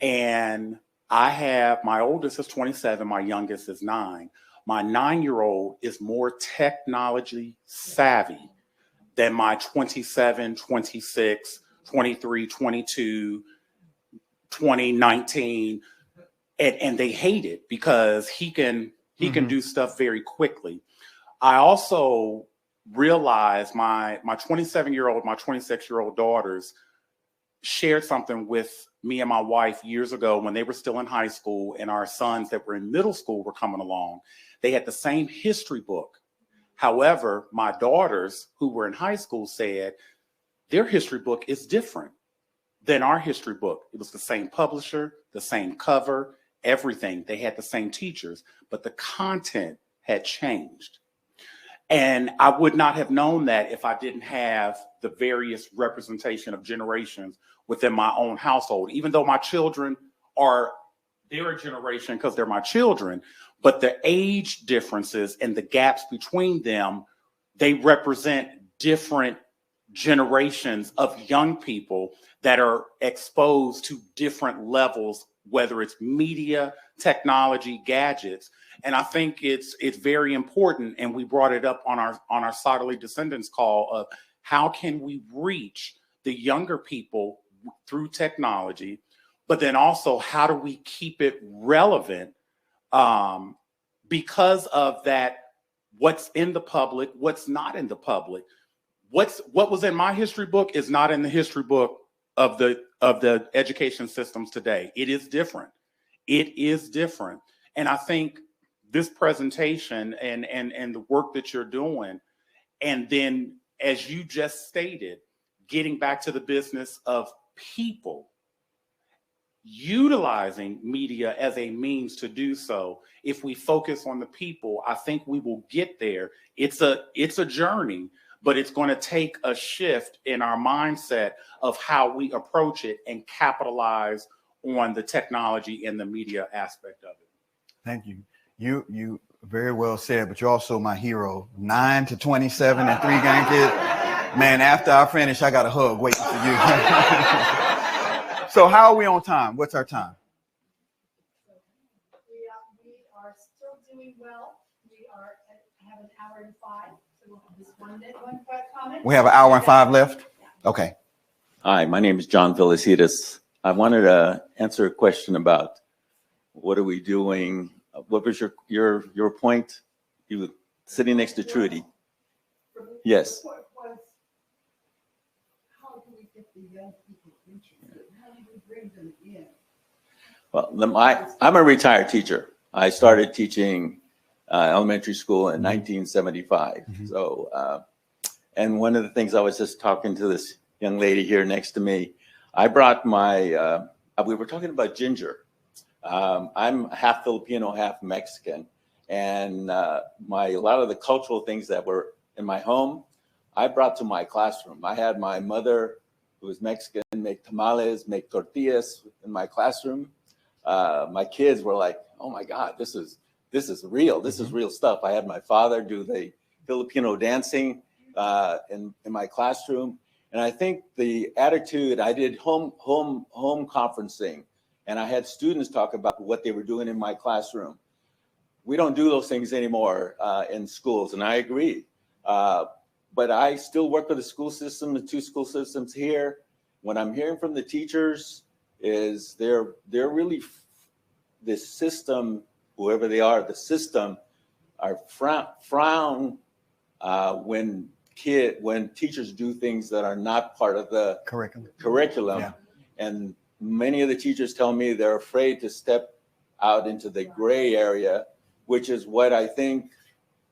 And I have, my oldest is 27, my youngest is 9. My 9-year-old is more technology savvy than my 27, 26, 23, 22, 20, 19. And they hate it because he can do stuff very quickly. I also realized my 27-year-old, my 26-year-old daughters shared something with me and my wife years ago when they were still in high school and our sons that were in middle school were coming along. They had the same history book. However, my daughters who were in high school said their history book is different than our history book. It was the same publisher, the same cover, everything. They had the same teachers, but the content had changed. And I would not have known that if I didn't have the various representation of generations within my own household, even though my children are their generation because they're my children, but the age differences and the gaps between them, they represent different generations of young people that are exposed to different levels, whether it's media, technology, gadgets. And I think it's very important, and we brought it up on our Solderly Descendants call of how can we reach the younger people through technology, but then also how do we keep it relevant because of that, what's in the public, what's not in the public. What was in my history book is not in the history book of the education systems today. It is different. It is different. And I think this presentation and the work that you're doing, and then as you just stated, getting back to the business of people, utilizing media as a means to do so. If we focus on the people, I think we will get there. It's a journey, but it's going to take a shift in our mindset of how we approach it and capitalize on the technology and the media aspect of it. Thank you. You very well said, but you're also my hero. 9 to 27 and 3 grandkids. Man, after I finish, I got a hug waiting for you. So how are we on time? What's our time? We are still doing well. We have an hour and 5. So we'll have this one comment. We have an hour and 5 left? Okay. Hi, my name is John Felicitas. I wanted to answer a question about what are we doing? What was your point? You were sitting next to Trudy. Yes. How do we get the young people interested? How do we bring them in? Well, I'm a retired teacher. I started teaching elementary school in 1975. So, and one of the things I was just talking to this young lady here next to me, I brought my, we were talking about ginger. I'm half Filipino, half Mexican. And a lot of the cultural things that were in my home, I brought to my classroom. I had my mother, who was Mexican, make tamales, make tortillas in my classroom. My kids were like, oh my God, this is real. This is real stuff. I had my father do the Filipino dancing in my classroom. And I think the attitude, I did home conferencing, and I had students talk about what they were doing in my classroom. We don't do those things anymore in schools, and I agree. But I still work with the school system, the 2 school systems here. What I'm hearing from the teachers is they're really, the system, whoever they are, the system are frown when teachers do things that are not part of the curriculum. Yeah. And many of the teachers tell me they're afraid to step out into the gray area, which is what I think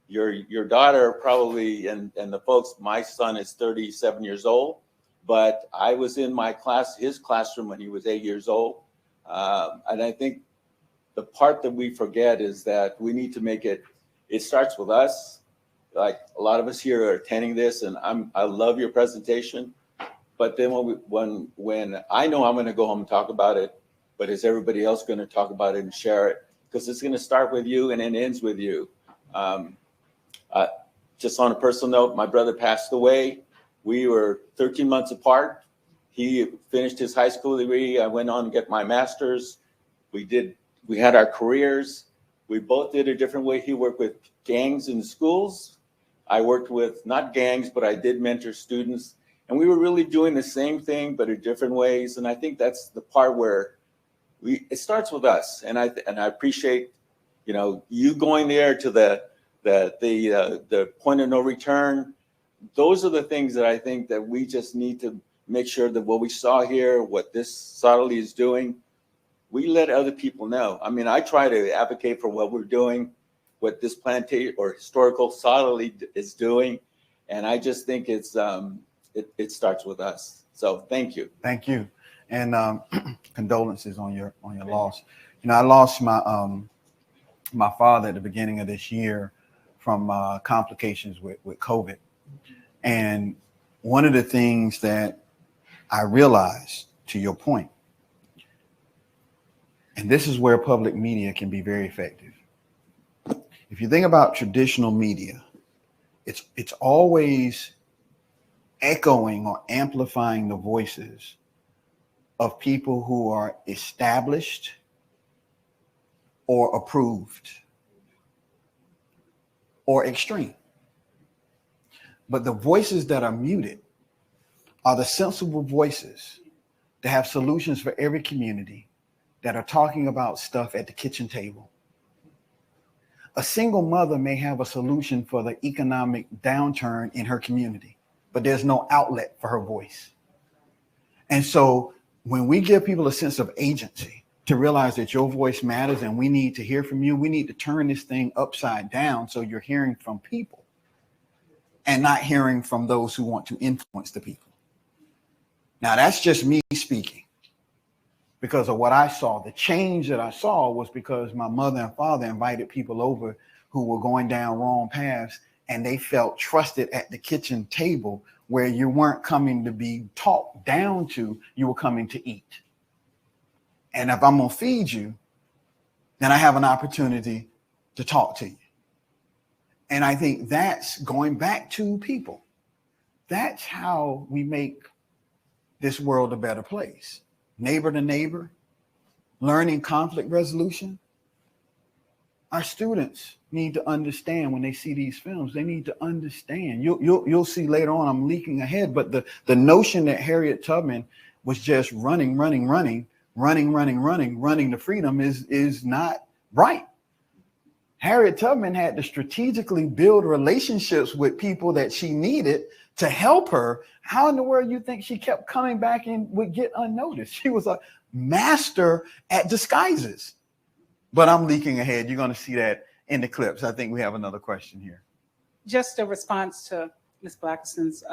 your daughter probably, and the folks, my son is 37 years old, but I was in his classroom when he was 8 years old. And I think the part that we forget is that we need to make it starts with us. Like a lot of us here are attending this, and I love your presentation. But then when I know I'm going to go home and talk about it, but is everybody else going to talk about it and share it? Because it's going to start with you and it ends with you. Just on a personal note, my brother passed away. We were 13 months apart. He finished his high school degree. I went on to get my master's. We had our careers. We both did a different way. He worked with gangs in schools. I worked with not gangs, but I did mentor students. And we were really doing the same thing, but in different ways. And I think that's the part where it starts with us. And I appreciate, you going there to the point of no return. Those are the things that I think that we just need to make sure that what we saw here, what this subtlety is doing, we let other people know. I mean, I try to advocate for what we're doing, what this plantation or historical subtlety is doing. And I just think it starts with us. So thank you. Thank you. And condolences on your loss. I lost my father at the beginning of this year from complications with COVID. And one of the things that I realized, to your point, and this is where public media can be very effective. If you think about traditional media, it's always echoing or amplifying the voices of people who are established or approved or extreme. But the voices that are muted are the sensible voices that have solutions for every community, that are talking about stuff at the kitchen table. A single mother may have a solution for the economic downturn in her community, but there's no outlet for her voice. And so when we give people a sense of agency to realize that your voice matters and we need to hear from you, we need to turn this thing upside down so you're hearing from people and not hearing from those who want to influence the people. Now, that's just me speaking because of what I saw. The change that I saw was because my mother and father invited people over who were going down wrong paths, and they felt trusted at the kitchen table where you weren't coming to be talked down to, you were coming to eat. And if I'm going to feed you, then I have an opportunity to talk to you. And I think that's going back to people. That's how we make this world a better place. neighbor to neighbor, learning conflict resolution. Our students need to understand when they see these films, they need to understand. You'll see later on, I'm leaking ahead, but the notion that Harriet Tubman was just running to freedom is not right. Harriet Tubman had to strategically build relationships with people that she needed to help her. How in the world you think she kept coming back and would get unnoticed? She was a master at disguises. But I'm leaking ahead. You're going to see that in the clips. I think we have another question here. Just a response to Ms. Blackson's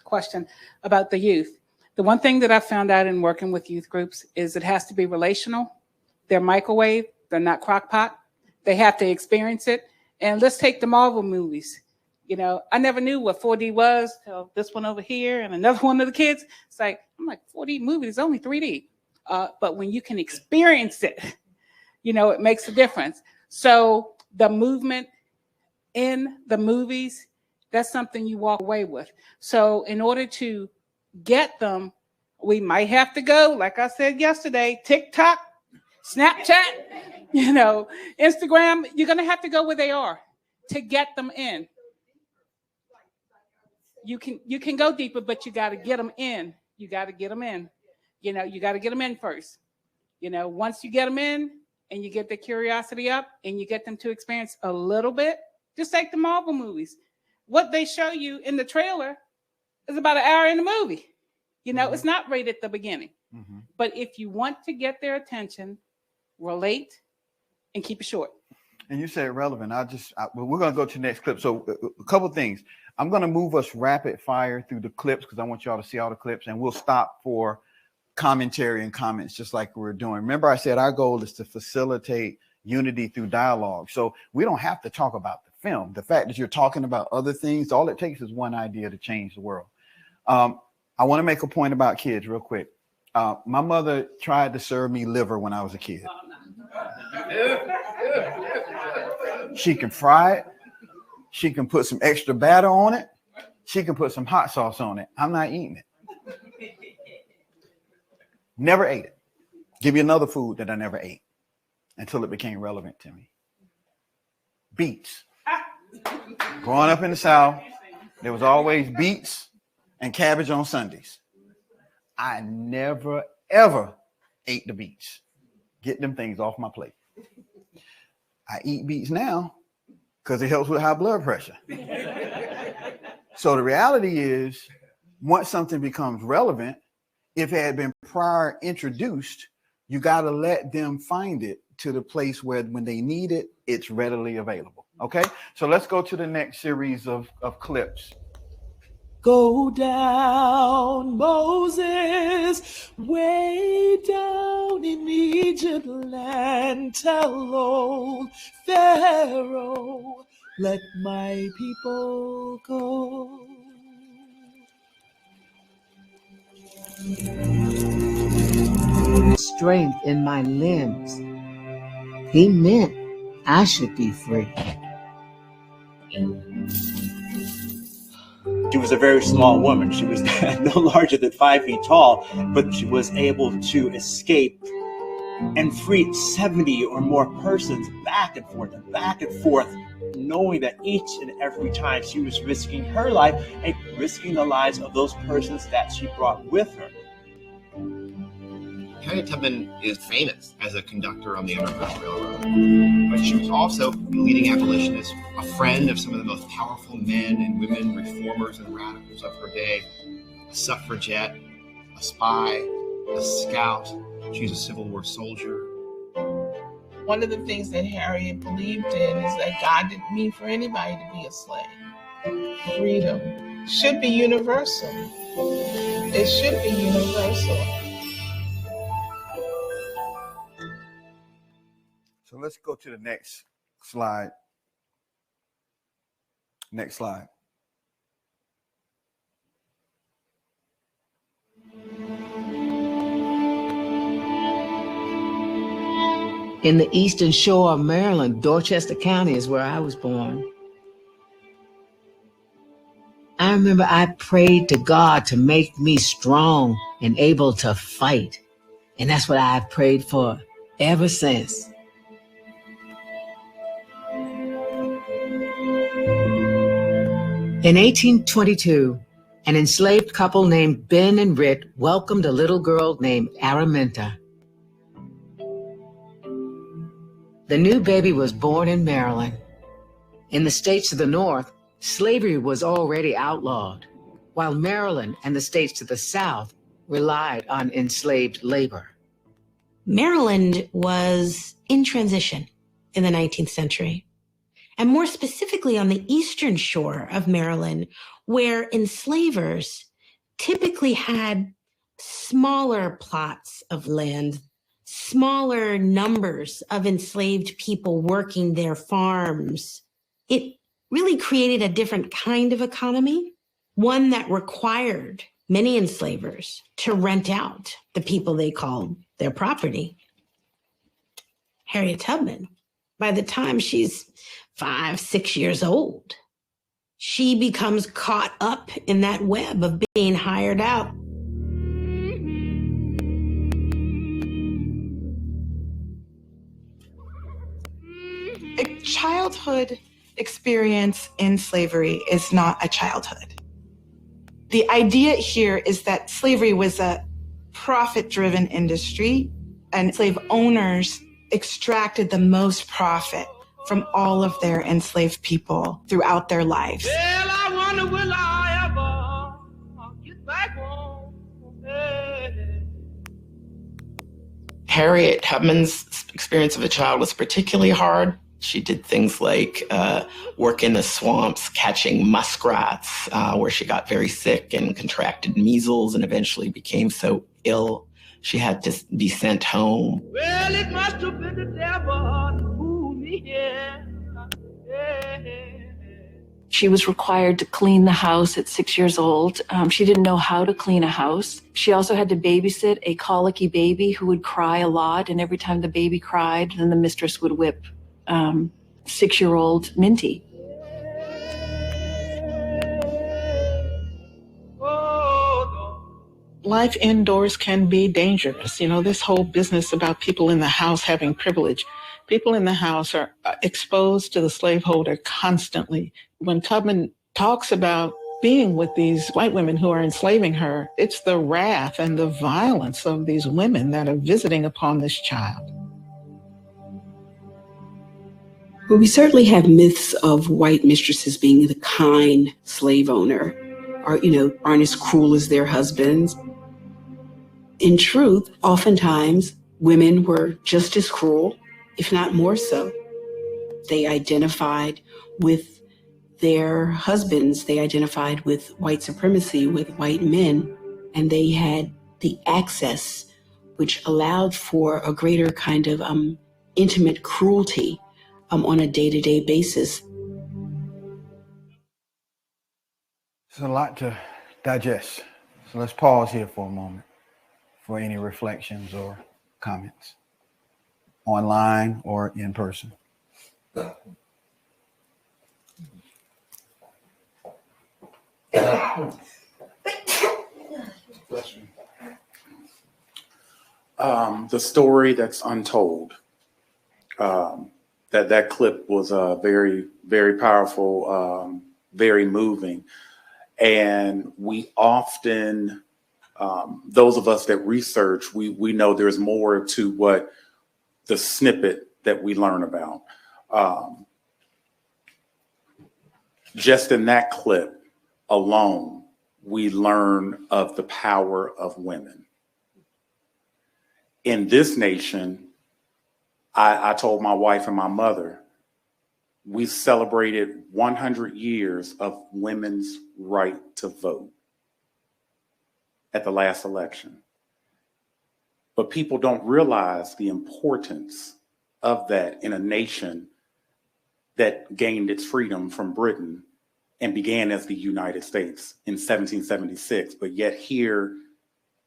question about the youth. The one thing that I found out in working with youth groups is it has to be relational. They're microwave. They're not crock pot. They have to experience it. And let's take the Marvel movies. You know, I never knew what 4D was till this one over here and another one of the kids. It's like, I'm like, 4D movie is only 3D. But when you can experience it, you know, it makes a difference. So the movement in the movies, that's something you walk away with. So in order to get them, we might have to go, like I said yesterday, TikTok, Snapchat, you know, Instagram. You're going to have to go where they are to get them in. You can go deeper, but you got to get them in. You got to get them in. You know, you got to get them in first. You know, once you get them in and you get their curiosity up and you get them to experience a little bit, just like the Marvel movies. What they show you in the trailer is about an hour in the movie. You know, It's not right at the beginning. But if you want to get their attention, relate and keep it short. And you said relevant. We're going to go to the next clip. So a couple of things. I'm going to move us rapid fire through the clips because I want y'all to see all the clips, and we'll stop for commentary and comments just like we're doing. Remember, I said our goal is to facilitate unity through dialogue. So we don't have to talk about the film. The fact that you're talking about other things, all it takes is one idea to change the world. I want to make a point about kids real quick. My mother tried to serve me liver when I was a kid. She can fry it. She can put some extra batter on it. She can put some hot sauce on it. I'm not eating it. Never ate it. Give me another food that I never ate until it became relevant to me. Beets. Growing up in the South, there was always beets and cabbage on Sundays. I never, ever ate the beets. Get them things off my plate. I eat beets now because it helps with high blood pressure. So the reality is, once something becomes relevant, if it had been prior introduced, you got to let them find it to the place where when they need it, it's readily available. Okay, so let's go to the next series of clips. Go down, Moses, way down in Egypt land, tell old Pharaoh, let my people go. Strength in my limbs. He meant I should be free. She was a very small woman. She was no larger than 5 feet tall, but she was able to escape and free 70 or more persons back and forth, knowing that each and every time she was risking her life and risking the lives of those persons that she brought with her. Harriet Tubman is famous as a conductor on the Underground Railroad, but she was also a leading abolitionist, a friend of some of the most powerful men and women, reformers and radicals of her day, a suffragette, a spy, a scout. She's a Civil War soldier. One of the things that Harriet believed in is that God didn't mean for anybody to be a slave. Freedom should be universal. It should be universal. So let's go to the next slide. Next slide. In the eastern shore of Maryland, Dorchester County is where I was born. I remember I prayed to God to make me strong and able to fight. And that's what I've prayed for ever since. In 1822, an enslaved couple named Ben and Rick welcomed a little girl named Araminta. The new baby was born in Maryland. In the states to the north, slavery was already outlawed, while Maryland and the states to the south relied on enslaved labor. Maryland was in transition in the 19th century, and more specifically on the eastern shore of Maryland, where enslavers typically had smaller plots of land, smaller numbers of enslaved people working their farms. It really created a different kind of economy, one that required many enslavers to rent out the people they called their property. Harriet Tubman, by the time she's 5, 6 years old, she becomes caught up in that web of being hired out. A childhood experience in slavery is not a childhood. The idea here is that slavery was a profit-driven industry, and slave owners extracted the most profit from all of their enslaved people throughout their lives. Well, I wonder will I ever get back home. Hey. Harriet Tubman's experience of a child was particularly hard. She did things like work in the swamps, catching muskrats, where she got very sick and contracted measles and eventually became so ill she had to be sent home. Well, it must have been the devil who fooled me, yeah. She was required to clean the house at 6 years old. She didn't know how to clean a house. She also had to babysit a colicky baby who would cry a lot, and every time the baby cried, then the mistress would whip 6-year-old Minty. Life indoors can be dangerous. You know, this whole business about people in the house having privilege. People in the house are exposed to the slaveholder constantly. When Tubman talks about being with these white women who are enslaving her, it's the wrath and the violence of these women that are visiting upon this child. Well, we certainly have myths of white mistresses being the kind slave owner, or, aren't as cruel as their husbands. In truth, oftentimes, women were just as cruel, if not more so. They identified with their husbands. They identified with white supremacy, with white men, and they had the access which allowed for a greater kind of intimate cruelty on a day-to-day basis. It's a lot to digest. So let's pause here for a moment for any reflections or comments, online or in person. The story that's untold. That clip was very, very powerful, very moving. And we often, those of us that research, we know there's more to what the snippet that we learn about. Just in that clip alone, we learn of the power of women. In this nation, I told my wife and my mother, we celebrated 100 years of women's right to vote at the last election. But people don't realize the importance of that in a nation that gained its freedom from Britain and began as the United States in 1776. But yet here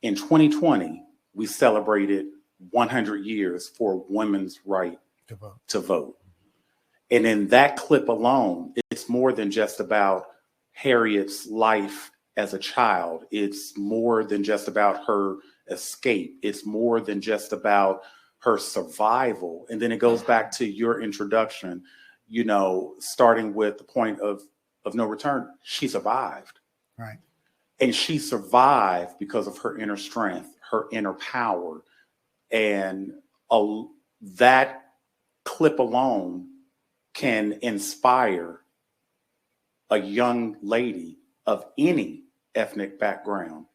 in 2020, we celebrated 100 years for women's right to vote. And in that clip alone, it's more than just about Harriet's life as a child. It's more than just about her escape. It's more than just about her survival. And then it goes back to your introduction, you know, starting with the point of no return. She survived. Right. And she survived because of her inner strength, her inner power. And that clip alone can inspire a young lady of any ethnic background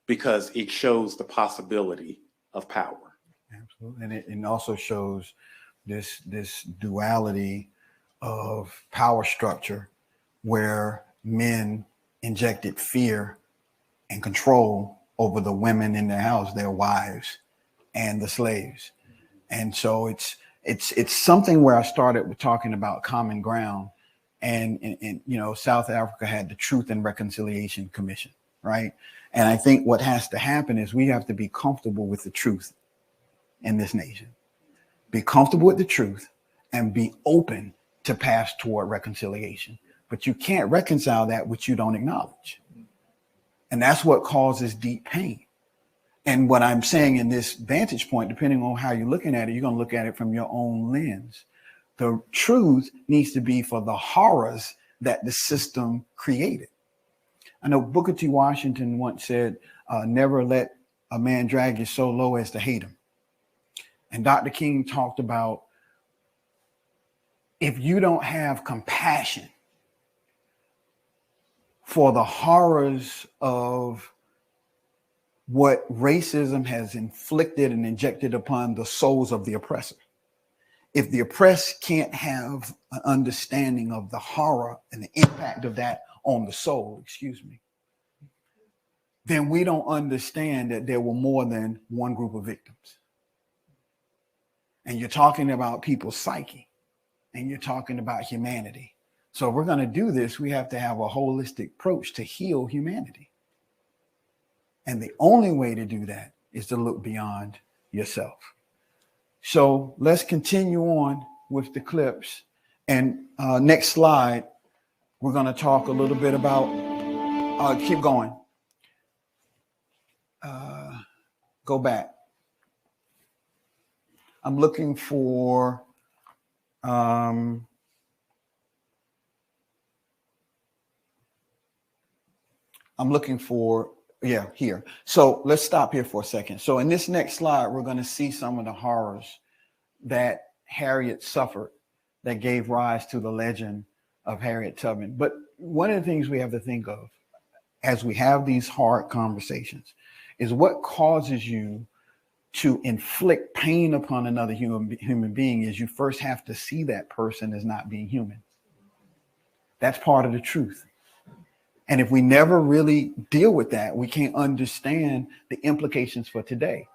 because it shows the possibility of power. Absolutely. And it also shows this duality of power structure where men injected fear and control over the women in their house, their wives, and the slaves. And so it's something where I started with talking about common ground, and you know, South Africa had the Truth and Reconciliation Commission, right? And I think what has to happen is we have to be comfortable with the truth in this nation, be comfortable with the truth, and be open to pass toward reconciliation. But you can't reconcile that which you don't acknowledge. And that's what causes deep pain. And what I'm saying in this vantage point, depending on how you're looking at it, you're going to look at it from your own lens. The truth needs to be for the horrors that the system created. I know Booker T. Washington once said, never let a man drag you so low as to hate him. And Dr. King talked about, if you don't have compassion for the horrors of what racism has inflicted and injected upon the souls of the oppressor, if the oppressed can't have an understanding of the horror and the impact of that on the soul, then we don't understand that there were more than one group of victims. And you're talking about people's psyche, and you're talking about humanity. So if we're going to do this, we have to have a holistic approach to heal humanity. And the only way to do that is to look beyond yourself. So let's continue on with the clips. And next slide, we're going to talk a little bit about, keep going. Go back. I'm looking for, yeah, here. So let's stop here for a second. So in this next slide, we're going to see some of the horrors that Harriet suffered that gave rise to the legend of Harriet Tubman. But one of the things we have to think of as we have these hard conversations is what causes you to inflict pain upon another human being is you first have to see that person as not being human. That's part of the truth. And if we never really deal with that, we can't understand the implications for today.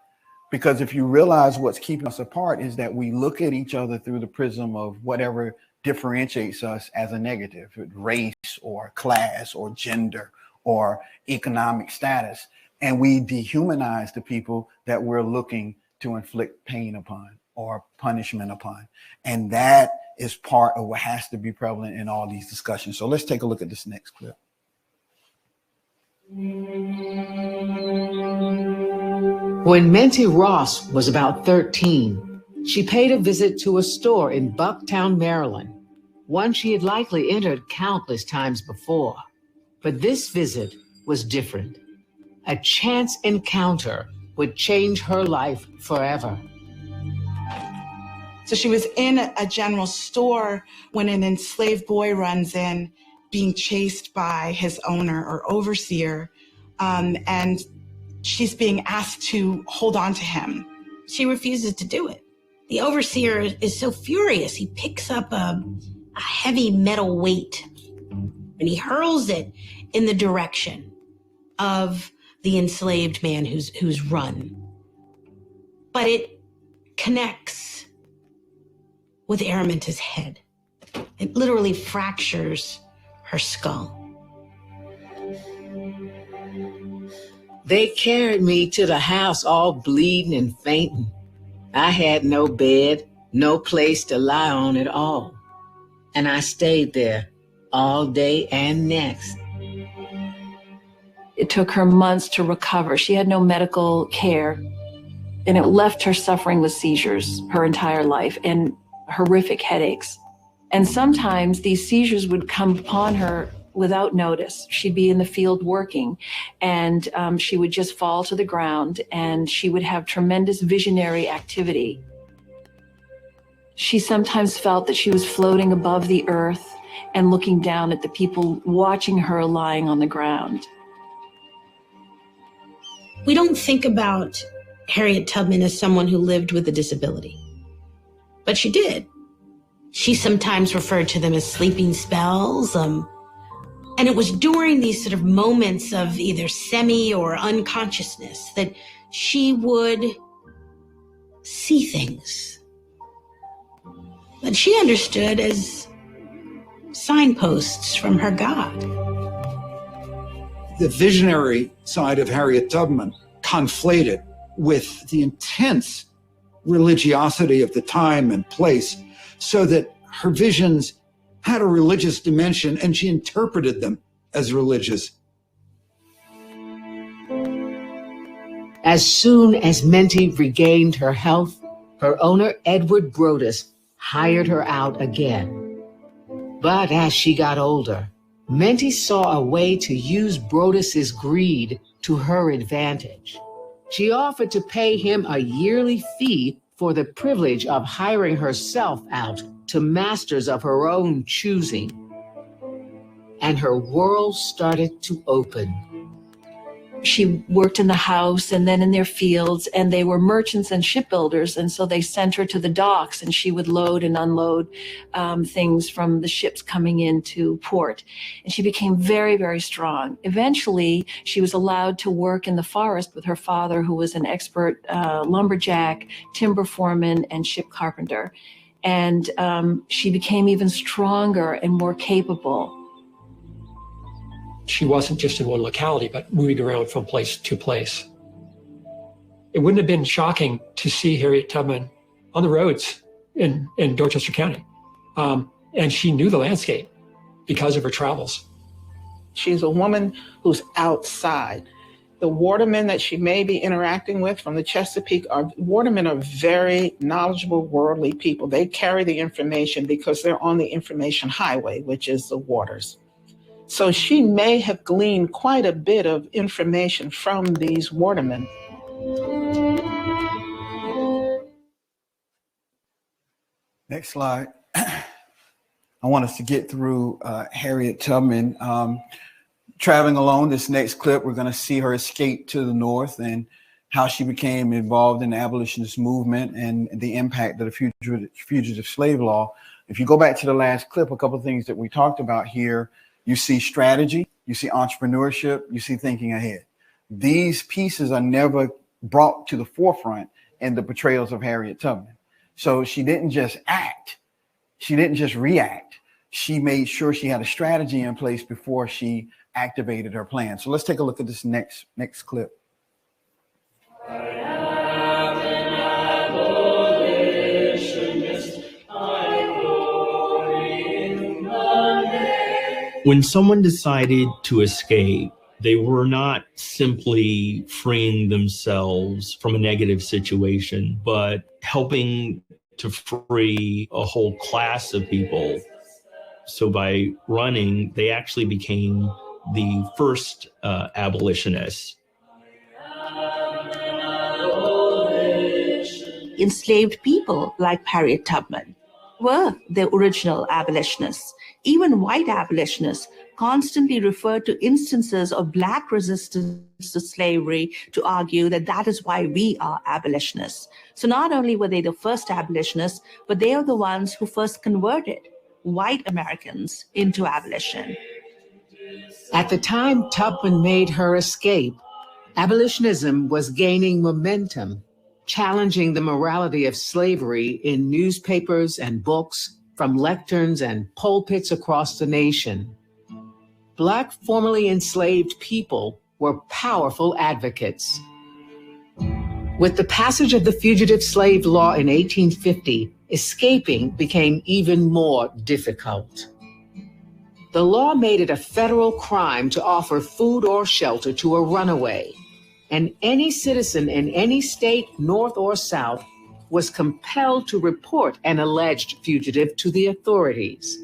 Because if you realize what's keeping us apart is that we look at each other through the prism of whatever differentiates us as a negative, race or class or gender or economic status. And we dehumanize the people that we're looking to inflict pain upon or punishment upon. And that is part of what has to be prevalent in all these discussions. So let's take a look at this next clip. When Minty Ross was about 13, she paid a visit to a store in Bucktown, Maryland, one she had likely entered countless times before. But this visit was different. A chance encounter would change her life forever. So she was in a general store when an enslaved boy runs in, being chased by his owner or overseer, and she's being asked to hold on to him. She refuses to do it. The overseer is so furious, he picks up a heavy metal weight and he hurls it in the direction of the enslaved man who's run. But it connects with Araminta's head. It literally fractures her skull. They carried me to the house all bleeding and fainting. I had no bed, no place to lie on at all. And I stayed there all day and next. It took her months to recover. She had no medical care, and it left her suffering with seizures her entire life and horrific headaches. And sometimes these seizures would come upon her without notice. She'd be in the field working, and she would just fall to the ground, and she would have tremendous visionary activity. She sometimes felt that she was floating above the earth and looking down at the people watching her lying on the ground. We don't think about Harriet Tubman as someone who lived with a disability, but she did. She sometimes referred to them as sleeping spells, and it was during these sort of moments of either semi or unconsciousness that she would see things that she understood as signposts from her God. The visionary side of Harriet Tubman conflated with the intense religiosity of the time and place, so that her visions had a religious dimension and she interpreted them as religious. As soon as Minty regained her health, her owner, Edward Brodus, hired her out again. But as she got older, Minty saw a way to use Brodus's greed to her advantage. She offered to pay him a yearly fee for the privilege of hiring herself out to masters of her own choosing. And her world started to open. She worked in the house and then in their fields, and they were merchants and shipbuilders, and so they sent her to the docks, and she would load and unload things from the ships coming into port. And she became very, very strong. Eventually, she was allowed to work in the forest with her father, who was an expert lumberjack, timber foreman, and ship carpenter. And she became even stronger and more capable. She wasn't just in one locality, but moving around from place to place. It wouldn't have been shocking to see Harriet Tubman on the roads in Dorchester County. And she knew the landscape because of her travels. She's a woman who's outside. The watermen that she may be interacting with from the Chesapeake watermen are very knowledgeable, worldly people. They carry the information because they're on the information highway, which is the waters. So she may have gleaned quite a bit of information from these watermen. Next slide. I want us to get through Harriet Tubman. Traveling along this next clip, we're going to see her escape to the North and how she became involved in the abolitionist movement and the impact of the fugitive slave law. If you go back to the last clip, a couple of things that we talked about here. You see strategy, you see entrepreneurship, you see thinking ahead. These pieces are never brought to the forefront in the portrayals of Harriet Tubman. So she didn't just act. She didn't just react. She made sure she had a strategy in place before she activated her plan. So let's take a look at this next clip. When someone decided to escape, they were not simply freeing themselves from a negative situation, but helping to free a whole class of people. So by running, they actually became the first abolitionists. Enslaved people like Harriet Tubman were the original abolitionists. Even white abolitionists constantly refer to instances of Black resistance to slavery to argue that that is why we are abolitionists. So not only were they the first abolitionists, but they are the ones who first converted white Americans into abolition. At the time Tubman made her escape, abolitionism was gaining momentum, challenging the morality of slavery in newspapers and books, from lecterns and pulpits across the nation. Black formerly enslaved people were powerful advocates. With the passage of the Fugitive Slave Law in 1850, escaping became even more difficult. The law made it a federal crime to offer food or shelter to a runaway, and any citizen in any state, North or South, was compelled to report an alleged fugitive to the authorities.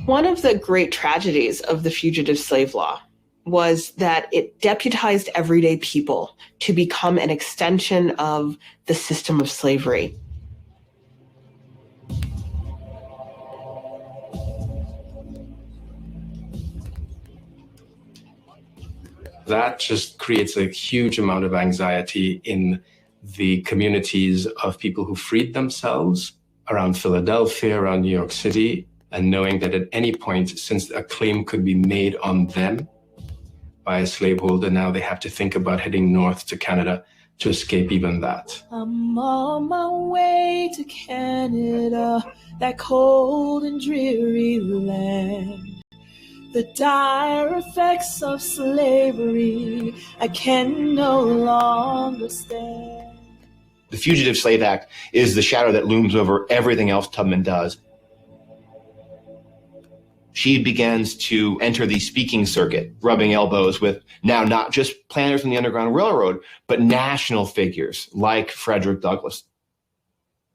One of the great tragedies of the fugitive slave law was that it deputized everyday people to become an extension of the system of slavery. That just creates a huge amount of anxiety in the communities of people who freed themselves around Philadelphia, around New York City, and knowing that at any point, since a claim could be made on them by a slaveholder, now they have to think about heading north to Canada to escape even that. I'm on my way to Canada, that cold and dreary land. The dire effects of slavery I can no longer stand. The Fugitive Slave Act is the shadow that looms over everything else Tubman does. She begins to enter the speaking circuit, rubbing elbows with now not just planners from the Underground Railroad, but national figures like Fredrick Douglas.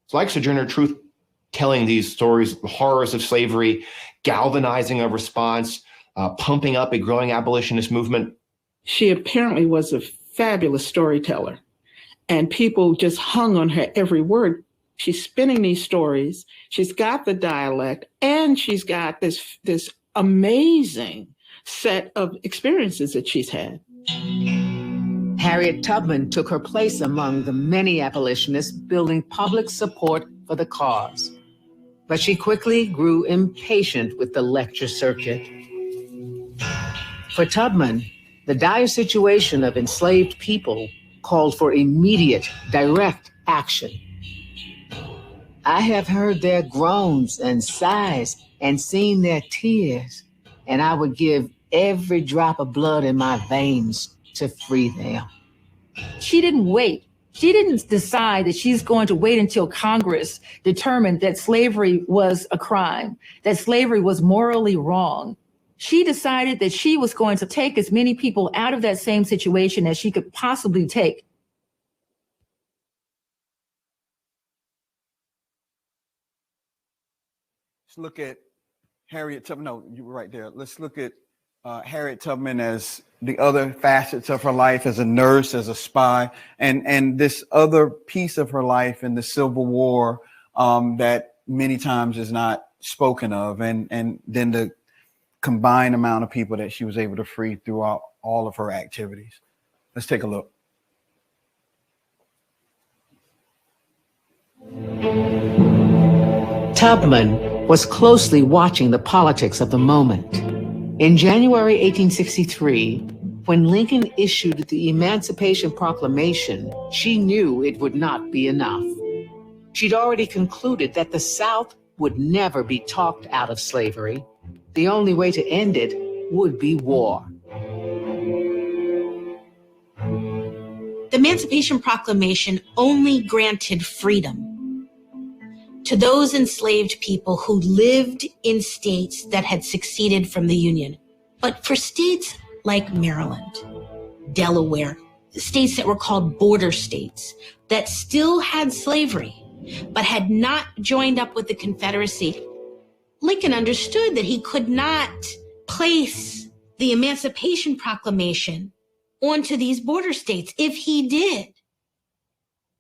It's like Sojourner Truth telling these stories, the horrors of slavery, galvanizing a response, pumping up a growing abolitionist movement. She apparently was a fabulous storyteller, and people just hung on her every word. She's spinning these stories. She's got the dialect, and she's got this amazing set of experiences that she's had. Harriet Tubman took her place among the many abolitionists building public support for the cause. But she quickly grew impatient with the lecture circuit. For Tubman, the dire situation of enslaved people called for immediate, direct action. I have heard their groans and sighs and seen their tears, and I would give every drop of blood in my veins to free them. She didn't wait. She didn't decide that she's going to wait until Congress determined that slavery was a crime, that slavery was morally wrong. She decided that she was going to take as many people out of that same situation as she could possibly take. Let's look at Harriet Tubman. No, you were right there. Let's look at Harriet Tubman as the other facets of her life, as a nurse, as a spy, and this other piece of her life in the Civil War that many times is not spoken of, and then the combined amount of people that she was able to free throughout all of her activities. Let's take a look. Tubman was closely watching the politics of the moment. In January 1863, when Lincoln issued the Emancipation Proclamation, she knew it would not be enough. She'd already concluded that the South would never be talked out of slavery. The only way to end it would be war. The Emancipation Proclamation only granted freedom to those enslaved people who lived in states that had seceded from the Union. But for states like Maryland, Delaware, states that were called border states, that still had slavery, but had not joined up with the Confederacy, Lincoln understood that he could not place the Emancipation Proclamation onto these border states. If he did,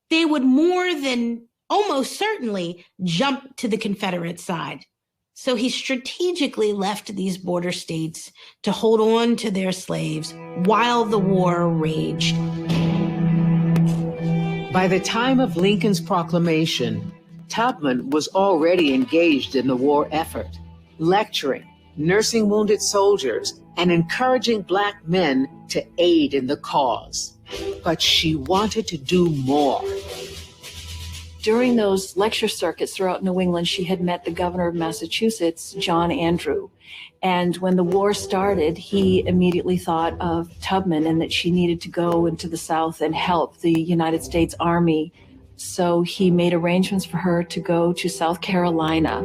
they would more than almost certainly jump to the Confederate side. So he strategically left these border states to hold on to their slaves while the war raged. By the time of Lincoln's proclamation, Tubman was already engaged in the war effort, lecturing, nursing wounded soldiers, and encouraging Black men to aid in the cause. But she wanted to do more. During those lecture circuits throughout New England, she had met the governor of Massachusetts, John Andrew. And when the war started, he immediately thought of Tubman and that she needed to go into the South and help the United States Army. So he made arrangements for her to go to South Carolina.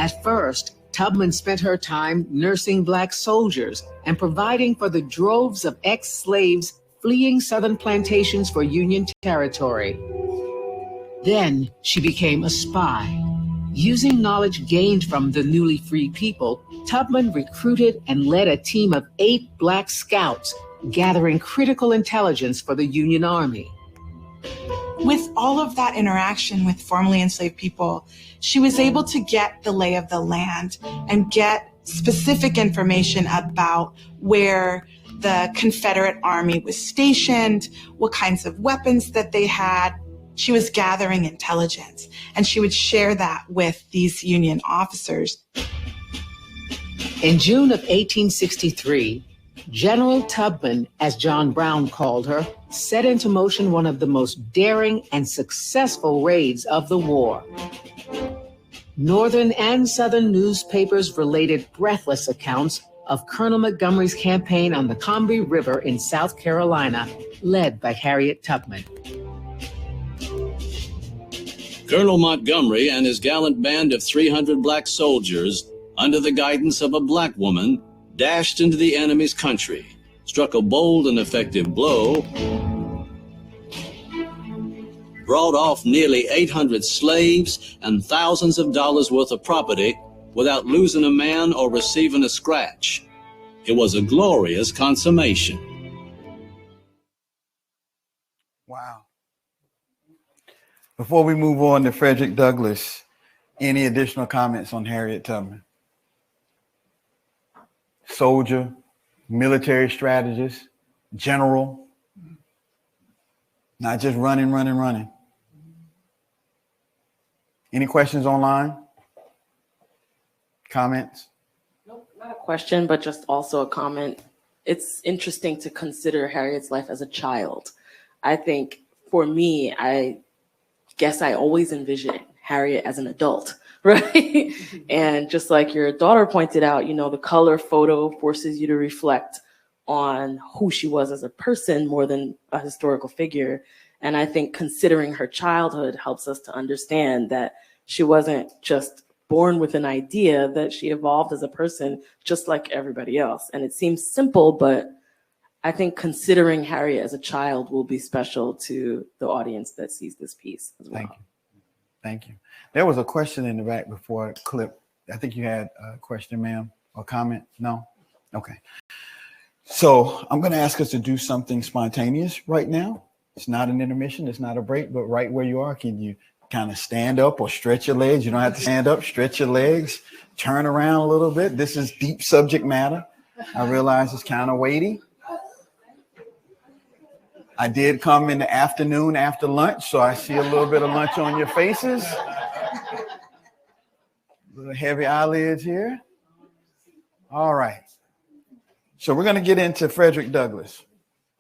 At first, Tubman spent her time nursing Black soldiers and providing for the droves of ex-slaves fleeing Southern plantations for Union territory. Then she became a spy. Using knowledge gained from the newly freed people, Tubman recruited and led a team of 8 Black scouts, gathering critical intelligence for the Union Army. With all of that interaction with formerly enslaved people, she was able to get the lay of the land and get specific information about where the Confederate Army was stationed, what kinds of weapons that they had. She was gathering intelligence, and she would share that with these Union officers. In June of 1863, General Tubman, as John Brown called her, set into motion one of the most daring and successful raids of the war. Northern and Southern newspapers related breathless accounts of Colonel Montgomery's campaign on the Combahee River in South Carolina, led by Harriet Tubman. Colonel Montgomery and his gallant band of 300 Black soldiers, under the guidance of a Black woman, dashed into the enemy's country, struck a bold and effective blow, brought off nearly 800 slaves and thousands of dollars worth of property without losing a man or receiving a scratch. It was a glorious consummation. Wow. Before we move on to Fredrick Douglass, any additional comments on Harriet Tubman? Soldier, military strategist, general, not just running. Any questions online? Comments? Nope, not a question, but just also a comment. It's interesting to consider Harriet's life as a child. I think for me, I guess I always envisioned Harriet as an adult, right? And just like your daughter pointed out, you know, the color photo forces you to reflect on who she was as a person more than a historical figure. And I think considering her childhood helps us to understand that she wasn't just born with an idea, that she evolved as a person just like everybody else. And it seems simple, but I think considering Harriet as a child will be special to the audience that sees this piece as well. Thank you. There was a question in the back before I clip. I think you had a question, ma'am, or comment? No? Okay. So I'm going to ask us to do something spontaneous right now. It's not an intermission. It's not a break, but right where you are, can you kind of stand up or stretch your legs? You don't have to stand up, stretch your legs, turn around a little bit. This is deep subject matter. I realize it's kind of weighty. I did come in the afternoon after lunch, so I see a little bit of lunch on your faces. A little heavy eyelids here. All right. So we're going to get into Fredrick Douglass.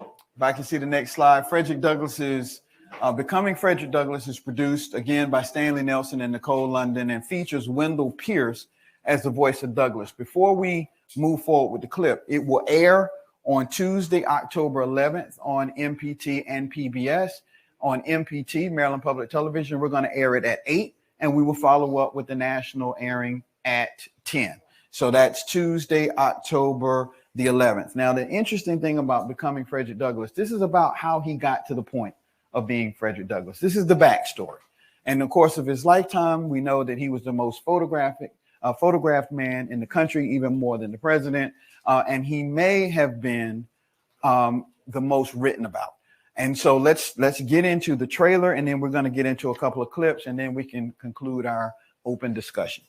If I can see the next slide, Fredrick Douglass is Becoming Fredrick Douglass is produced again by Stanley Nelson and Nicole London and features Wendell Pierce as the voice of Douglass. Before we move forward with the clip, it will air on Tuesday, October 11th on MPT and PBS. On MPT, Maryland Public Television, we're going to air it at 8, and we will follow up with the national airing at 10. So that's Tuesday, October the 11th. Now, the interesting thing about Becoming Fredrick Douglass, this is about how he got to the point of being Fredrick Douglass. This is the backstory. And in the course of his lifetime, we know that he was the most photographed man in the country, even more than the president. And he may have been the most written about. And so let's get into the trailer, and then we're going to get into a couple of clips, and then we can conclude our open discussion.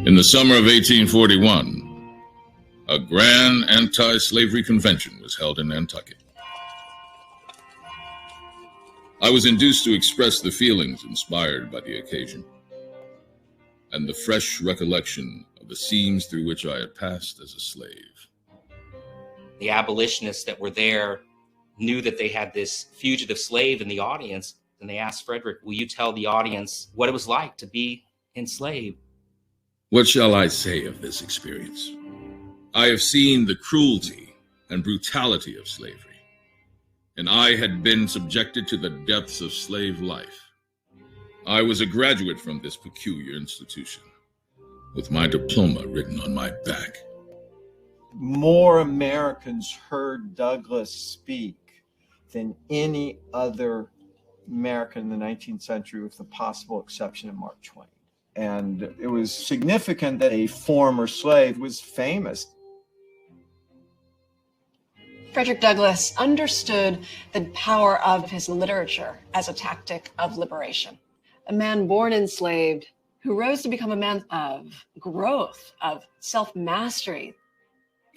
In the summer of 1841, a grand anti-slavery convention was held in Nantucket. I was induced to express the feelings inspired by the occasion and the fresh recollection of the scenes through which I had passed as a slave. The abolitionists that were there knew that they had this fugitive slave in the audience, and they asked Fredrick, will you tell the audience what it was like to be enslaved? What shall I say of this experience? I have seen the cruelty and brutality of slavery. and I had been subjected to the depths of slave life. I was a graduate from this peculiar institution, with my diploma written on my back. More Americans heard Douglas speak than any other American in the 19th century, with the possible exception of Mark Twain. And it was significant that a former slave was famous. Fredrick Douglass understood the power of his literature as a tactic of liberation. A man born enslaved who rose to become a man of growth, of self-mastery.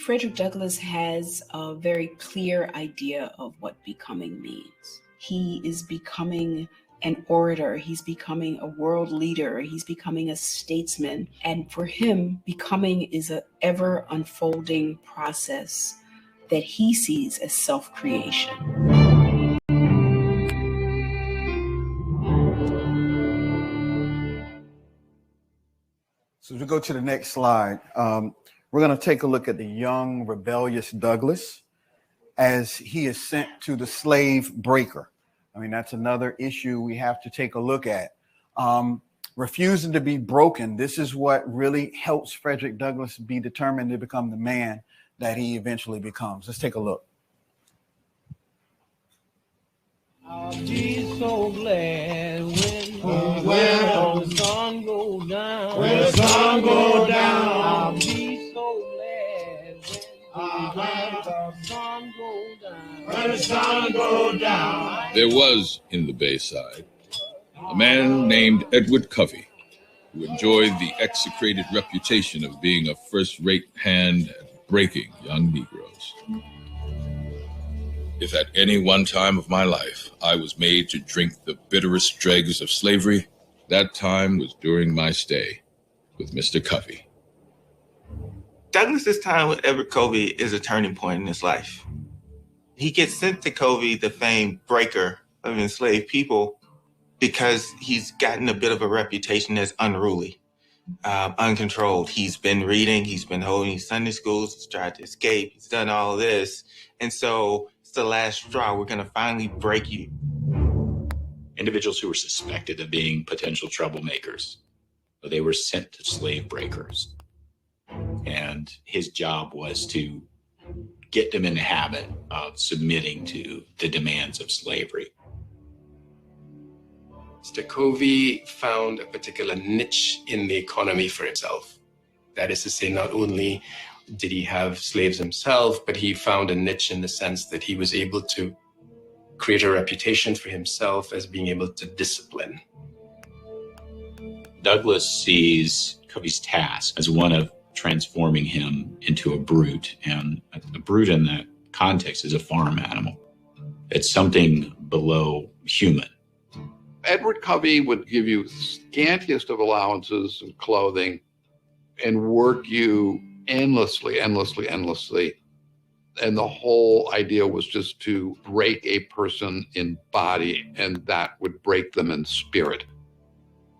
Fredrick Douglass has a very clear idea of what becoming means. He is becoming an orator, he's becoming a world leader, he's becoming a statesman. And for him, becoming is an ever unfolding process that he sees as self-creation. So as we go to the next slide, we're going to take a look at the young, rebellious Douglas as he is sent to the slave breaker. I mean, that's another issue we have to take a look at. Refusing to be broken. This is what really helps Fredrick Douglass be determined to become the man that he eventually becomes. Let's take a look. I'll be so glad when the sun goes down. When the sun goes down. I'll be so glad when the sun goes down. When the sun goes down. There was in the Bayside a man named Edward Covey, who enjoyed the execrated reputation of being a first-rate hand at breaking young Negroes. If at any one time of my life I was made to drink the bitterest dregs of slavery, that time was during my stay with Mr. Covey. Douglas's time with Edward Covey is a turning point in his life. He gets sent to Covey, the famed breaker of enslaved people, because he's gotten a bit of a reputation as unruly. Uncontrolled. He's been reading, he's been holding Sunday schools, he's tried to escape, he's done all of this. And so it's the last straw. We're going to finally break you. Individuals who were suspected of being potential troublemakers, they were sent to slave breakers. And his job was to get them in the habit of submitting to the demands of slavery. Mr. Covey found a particular niche in the economy for himself. That is to say, not only did he have slaves himself, but he found a niche in the sense that he was able to create a reputation for himself as being able to discipline. Douglass sees Covey's task as one of transforming him into a brute, and a brute in that context is a farm animal. It's something below human. Edward Covey would give you scantiest of allowances and clothing and work you endlessly. And the whole idea was just to break a person in body, and that would break them in spirit.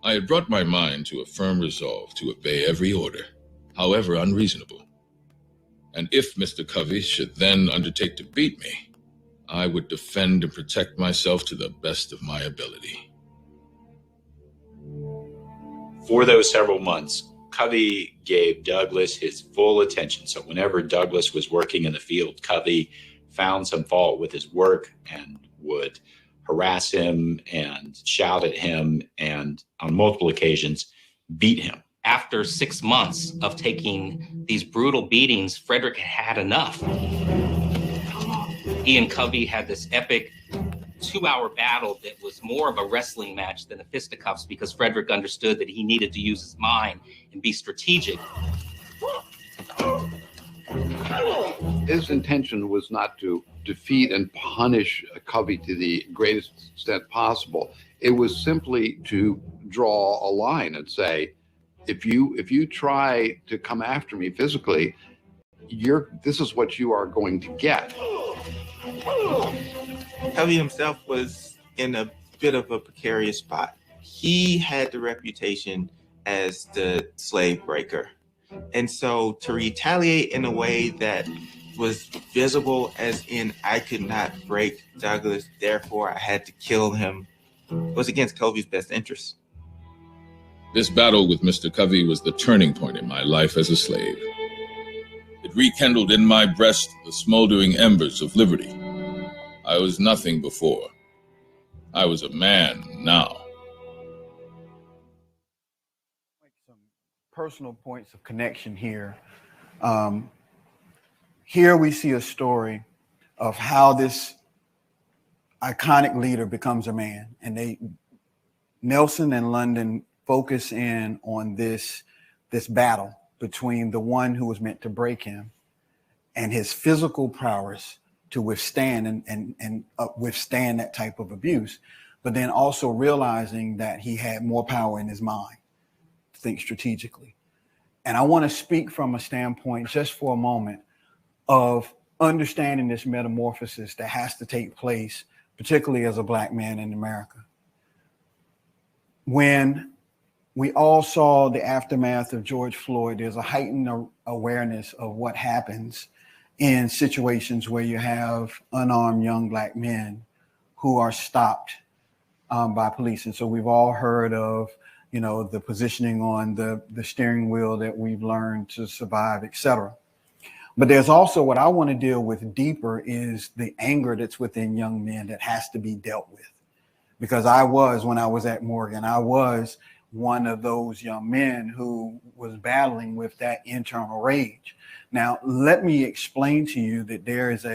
I had brought my mind to a firm resolve to obey every order, however unreasonable. And if Mr. Covey should then undertake to beat me, I would defend and protect myself to the best of my ability. For those several months, Covey gave Douglass his full attention. So whenever Douglass was working in the field, Covey found some fault with his work and would harass him and shout at him and on multiple occasions beat him. After 6 months of taking these brutal beatings, Fredrick had enough. He and Covey had this epic 2-hour battle that was more of a wrestling match than a fisticuffs, because Fredrick understood that he needed to use his mind and be strategic. His intention was not to defeat and punish Covey to the greatest extent possible. It was simply to draw a line and say, if you try to come after me physically, this is what you are going to get. Covey himself was in a bit of a precarious spot. He had the reputation as the slave breaker. And so to retaliate in a way that was visible, as in I could not break Douglas, therefore I had to kill him, was against Covey's best interests. This battle with Mr. Covey was the turning point in my life as a slave. It rekindled in my breast the smoldering embers of liberty. I was nothing before. I was a man now. Some personal points of connection here. Here we see a story of how this iconic leader becomes a man, and Nelson and London focus in on this battle between the one who was meant to break him and his physical prowess to withstand and withstand that type of abuse, but then also realizing that he had more power in his mind to think strategically. And I want to speak from a standpoint just for a moment of understanding this metamorphosis that has to take place, particularly as a Black man in America. When we all saw the aftermath of George Floyd, there's a heightened awareness of what happens in situations where you have unarmed young Black men who are stopped by police. And so we've all heard of, the positioning on the steering wheel that we've learned to survive, et cetera. But there's also what I want to deal with deeper is the anger that's within young men that has to be dealt with. Because when I was at Morgan, I was one of those young men who was battling with that internal rage. Now, let me explain to you that there is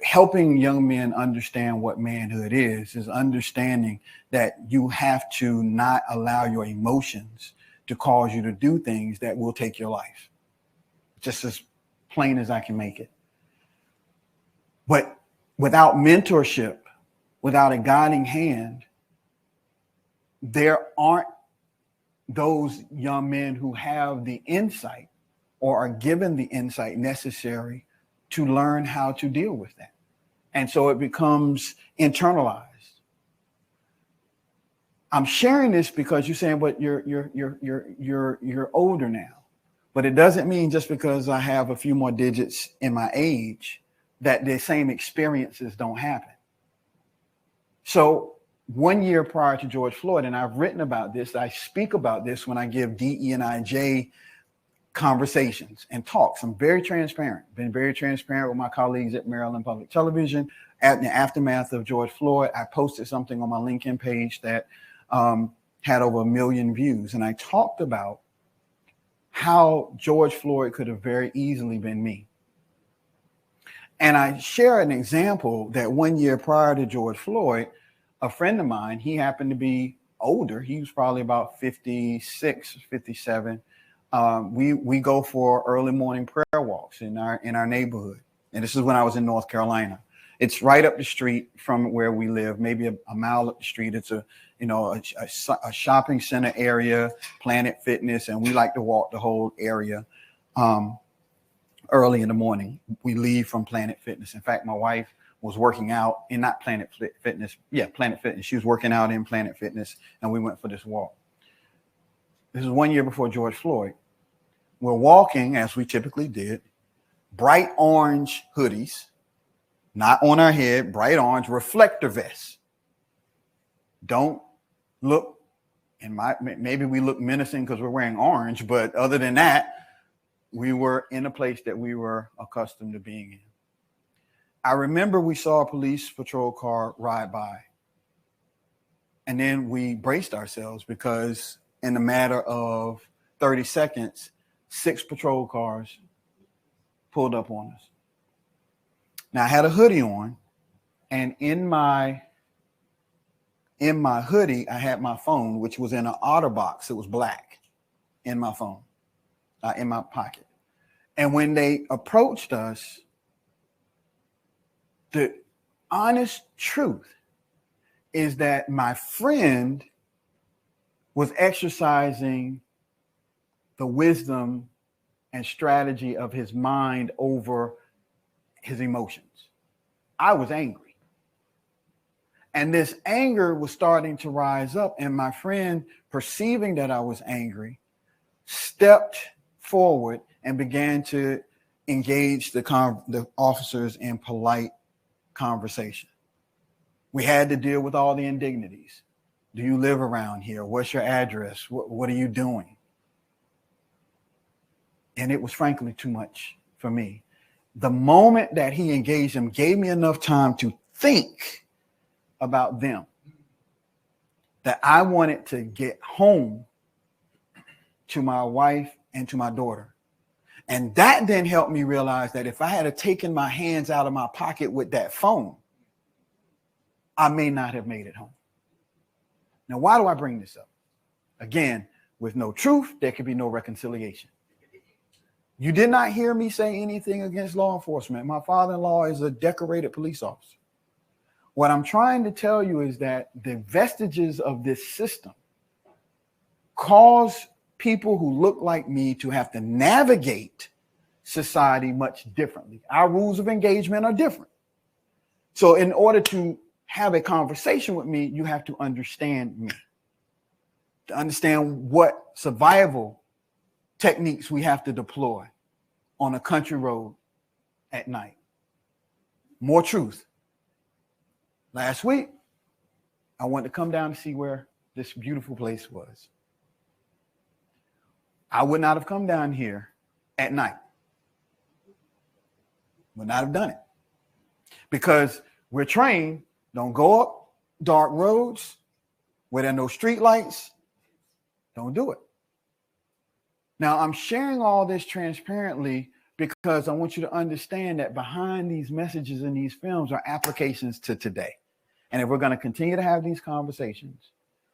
helping young men understand what manhood is understanding that you have to not allow your emotions to cause you to do things that will take your life. Just as plain as I can make it. But without mentorship, without a guiding hand, there aren't those young men who have the insight or are given the insight necessary to learn how to deal with that. And so it becomes internalized. I'm sharing this because you're saying, but you're older now. But it doesn't mean just because I have a few more digits in my age that the same experiences don't happen. So 1 year prior to George Floyd, and I've written about this, I speak about this when I give DE&IJ conversations and talks. I'm very transparent, been very transparent with my colleagues at Maryland Public Television. At the aftermath of George Floyd, I posted something on my LinkedIn page that had over 1 million views. And I talked about how George Floyd could have very easily been me. And I share an example that 1 year prior to George Floyd, a friend of mine, he happened to be older. He was probably about 56, 57. We go for early morning prayer walks in our neighborhood. And this is when I was in North Carolina. It's right up the street from where we live, maybe a mile up the street. It's a shopping center area, Planet Fitness, and we like to walk the whole area early in the morning. We leave from Planet Fitness. In fact, my wife was working out in not Planet Fitness. Yeah, Planet Fitness. She was working out in Planet Fitness, and we went for this walk. This is 1 year before George Floyd. We're walking, as we typically did, bright orange hoodies, not on our head, bright orange reflector vests. Don't look, maybe we look menacing because we're wearing orange, but other than that, we were in a place that we were accustomed to being in. I remember we saw a police patrol car ride by, and then we braced ourselves because in a matter of 30 seconds, 6 patrol cars pulled up on us. Now I had a hoodie on, and in my hoodie, I had my phone, which was in an OtterBox. It was black in my phone, in my pocket. And when they approached us, the honest truth is that my friend was exercising the wisdom and strategy of his mind over his emotions. I was angry. And this anger was starting to rise up. And my friend, perceiving that I was angry, stepped forward and began to engage the officers in polite conversation. We had to deal with all the indignities. Do you live around here? What's your address? What are you doing? And it was frankly too much for me. The moment that he engaged them gave me enough time to think about them, that I wanted to get home to my wife and to my daughter. And that then helped me realize that if I had taken my hands out of my pocket with that phone, I may not have made it home. Now, why do I bring this up? Again, with no truth, there can be no reconciliation. You did not hear me say anything against law enforcement. My father-in-law is a decorated police officer. What I'm trying to tell you is that the vestiges of this system cause people who look like me to have to navigate society much differently. Our rules of engagement are different. So in order to have a conversation with me, you have to understand me, to understand what survival techniques we have to deploy on a country road at night. More truth. Last week, I wanted to come down to see where this beautiful place was. I would not have come down here at night. Would not have done it. Because we're trained, don't go up dark roads where there are no street lights. Don't do it. Now, I'm sharing all this transparently because I want you to understand that behind these messages in these films are applications to today. And if we're going to continue to have these conversations,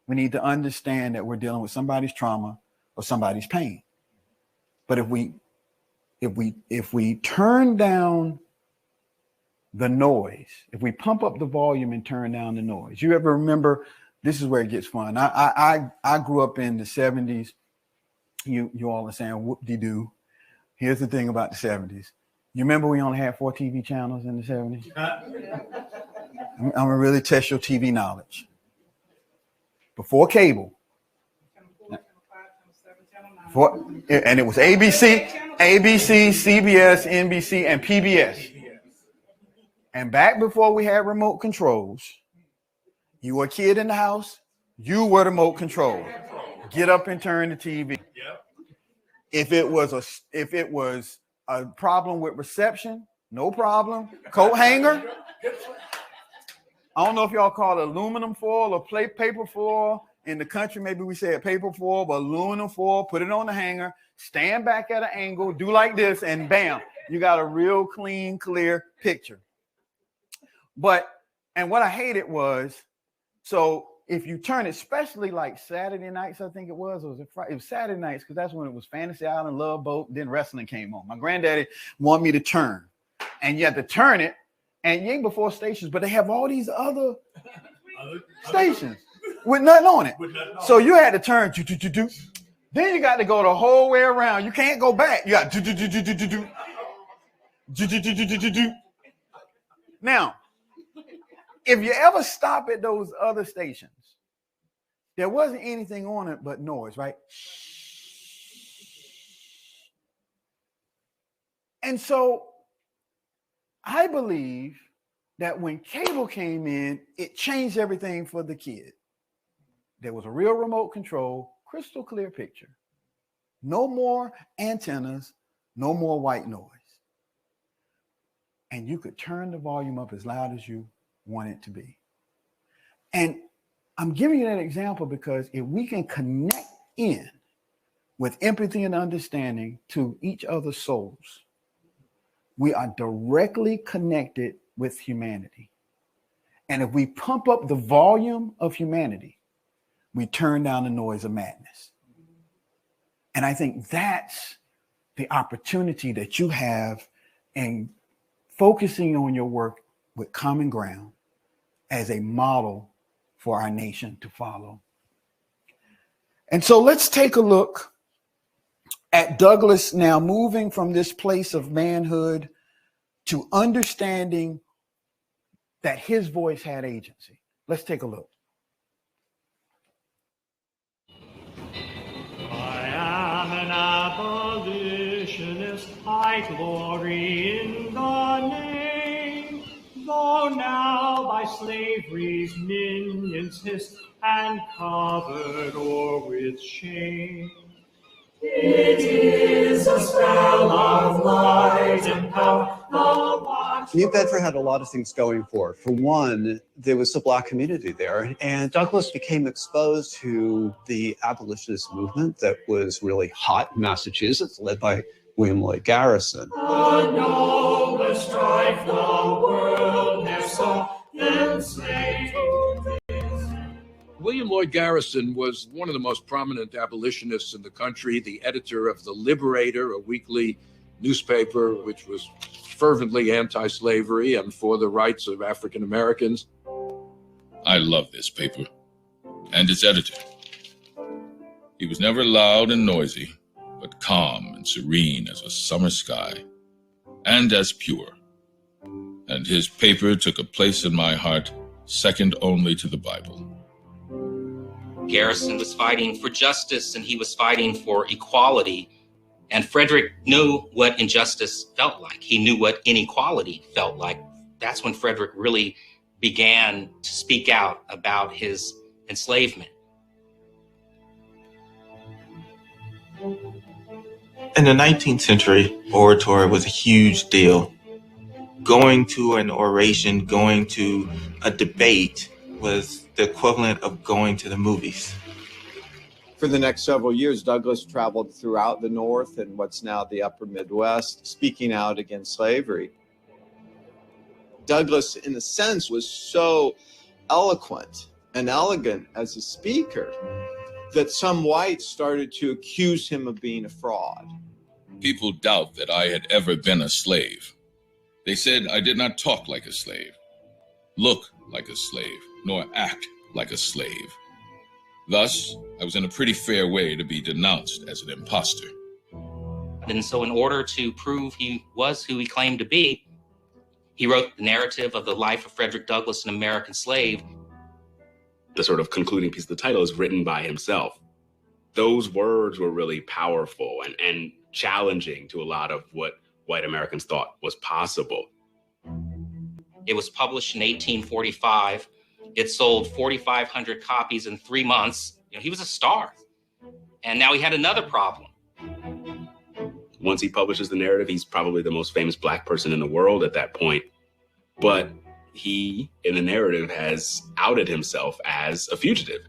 we need to understand that we're dealing with somebody's trauma or somebody's pain. But if we turn down the noise, if we pump up the volume and turn down the noise, you ever remember, this is where it gets fun. I grew up in the 70s. You all are saying whoop-de-doo. Here's the thing about the 70s. You remember we only had 4 TV channels in the 70s? I'm gonna really test your TV knowledge. Before cable. And it was ABC, CBS, NBC, and PBS. And back before we had remote controls, you were a kid in the house, you were the remote control. Get up and turn the TV. If it was a problem with reception, no problem. Coat hanger. I don't know if y'all call it aluminum foil or paper foil. In the country, maybe we say paper foil, but aluminum foil, put it on the hanger, stand back at an angle, do like this, and bam, you got a real clean, clear picture. And what I hated was, so if you turn it, especially like Saturday nights, I think it was Saturday nights, because that's when it was Fantasy Island, Love Boat, then wrestling came on. My granddaddy wanted me to turn, and you had to turn it, and you ain't before stations, but they have all these other stations with nothing on it. So you had to turn, then you got to go the whole way around. You can't go back. You got Now, if you ever stop at those other stations, there wasn't anything on it but noise, right? And so I believe that when cable came in, it changed everything for the kid. There was a real remote control, crystal clear picture. No more antennas, no more white noise. And you could turn the volume up as loud as you want it to be. And I'm giving you that example because if we can connect in with empathy and understanding to each other's souls, we are directly connected with humanity. And if we pump up the volume of humanity, we turn down the noise of madness. And I think that's the opportunity that you have in focusing on your work with Common Ground as a model for our nation to follow. And so let's take a look at Douglas now moving from this place of manhood to understanding that his voice had agency. Let's take a look. I am an abolitionist. I glory in the name, though now by slavery's minions hissed and covered o'er with shame. It is a spell of light and power, the watch. New Bedford had a lot of things going for it. For one, there was a Black community there, and Douglas became exposed to the abolitionist movement that was really hot in Massachusetts, led by William Lloyd Garrison. The noblest strife the world never saw, enslaved. William Lloyd Garrison was one of the most prominent abolitionists in the country, the editor of The Liberator, a weekly newspaper which was fervently anti-slavery and for the rights of African Americans. I love this paper and its editor. He was never loud and noisy, but calm and serene as a summer sky, and as pure. And his paper took a place in my heart second only to the Bible. Garrison was fighting for justice and he was fighting for equality. And Fredrick knew what injustice felt like. He knew what inequality felt like. That's when Fredrick really began to speak out about his enslavement. In the 19th century, oratory was a huge deal. Going to an oration, going to a debate was the equivalent of going to the movies. For the next several years, Douglas traveled throughout the North and what's now the upper Midwest, speaking out against slavery. Douglas, in a sense, was so eloquent and elegant as a speaker that some whites started to accuse him of being a fraud. People doubt that I had ever been a slave. They said I did not talk like a slave, look like a slave, nor act like a slave. Thus, I was in a pretty fair way to be denounced as an imposter. And so in order to prove he was who he claimed to be, he wrote the narrative of the life of Fredrick Douglass, an American slave. The sort of concluding piece of the title is written by himself. Those words were really powerful and challenging to a lot of what white Americans thought was possible. It was published in 1845. It sold 4,500 copies in 3 months. He was a star. And now he had another problem. Once he publishes the narrative, he's probably the most famous Black person in the world at that point. But he, in the narrative, has outed himself as a fugitive.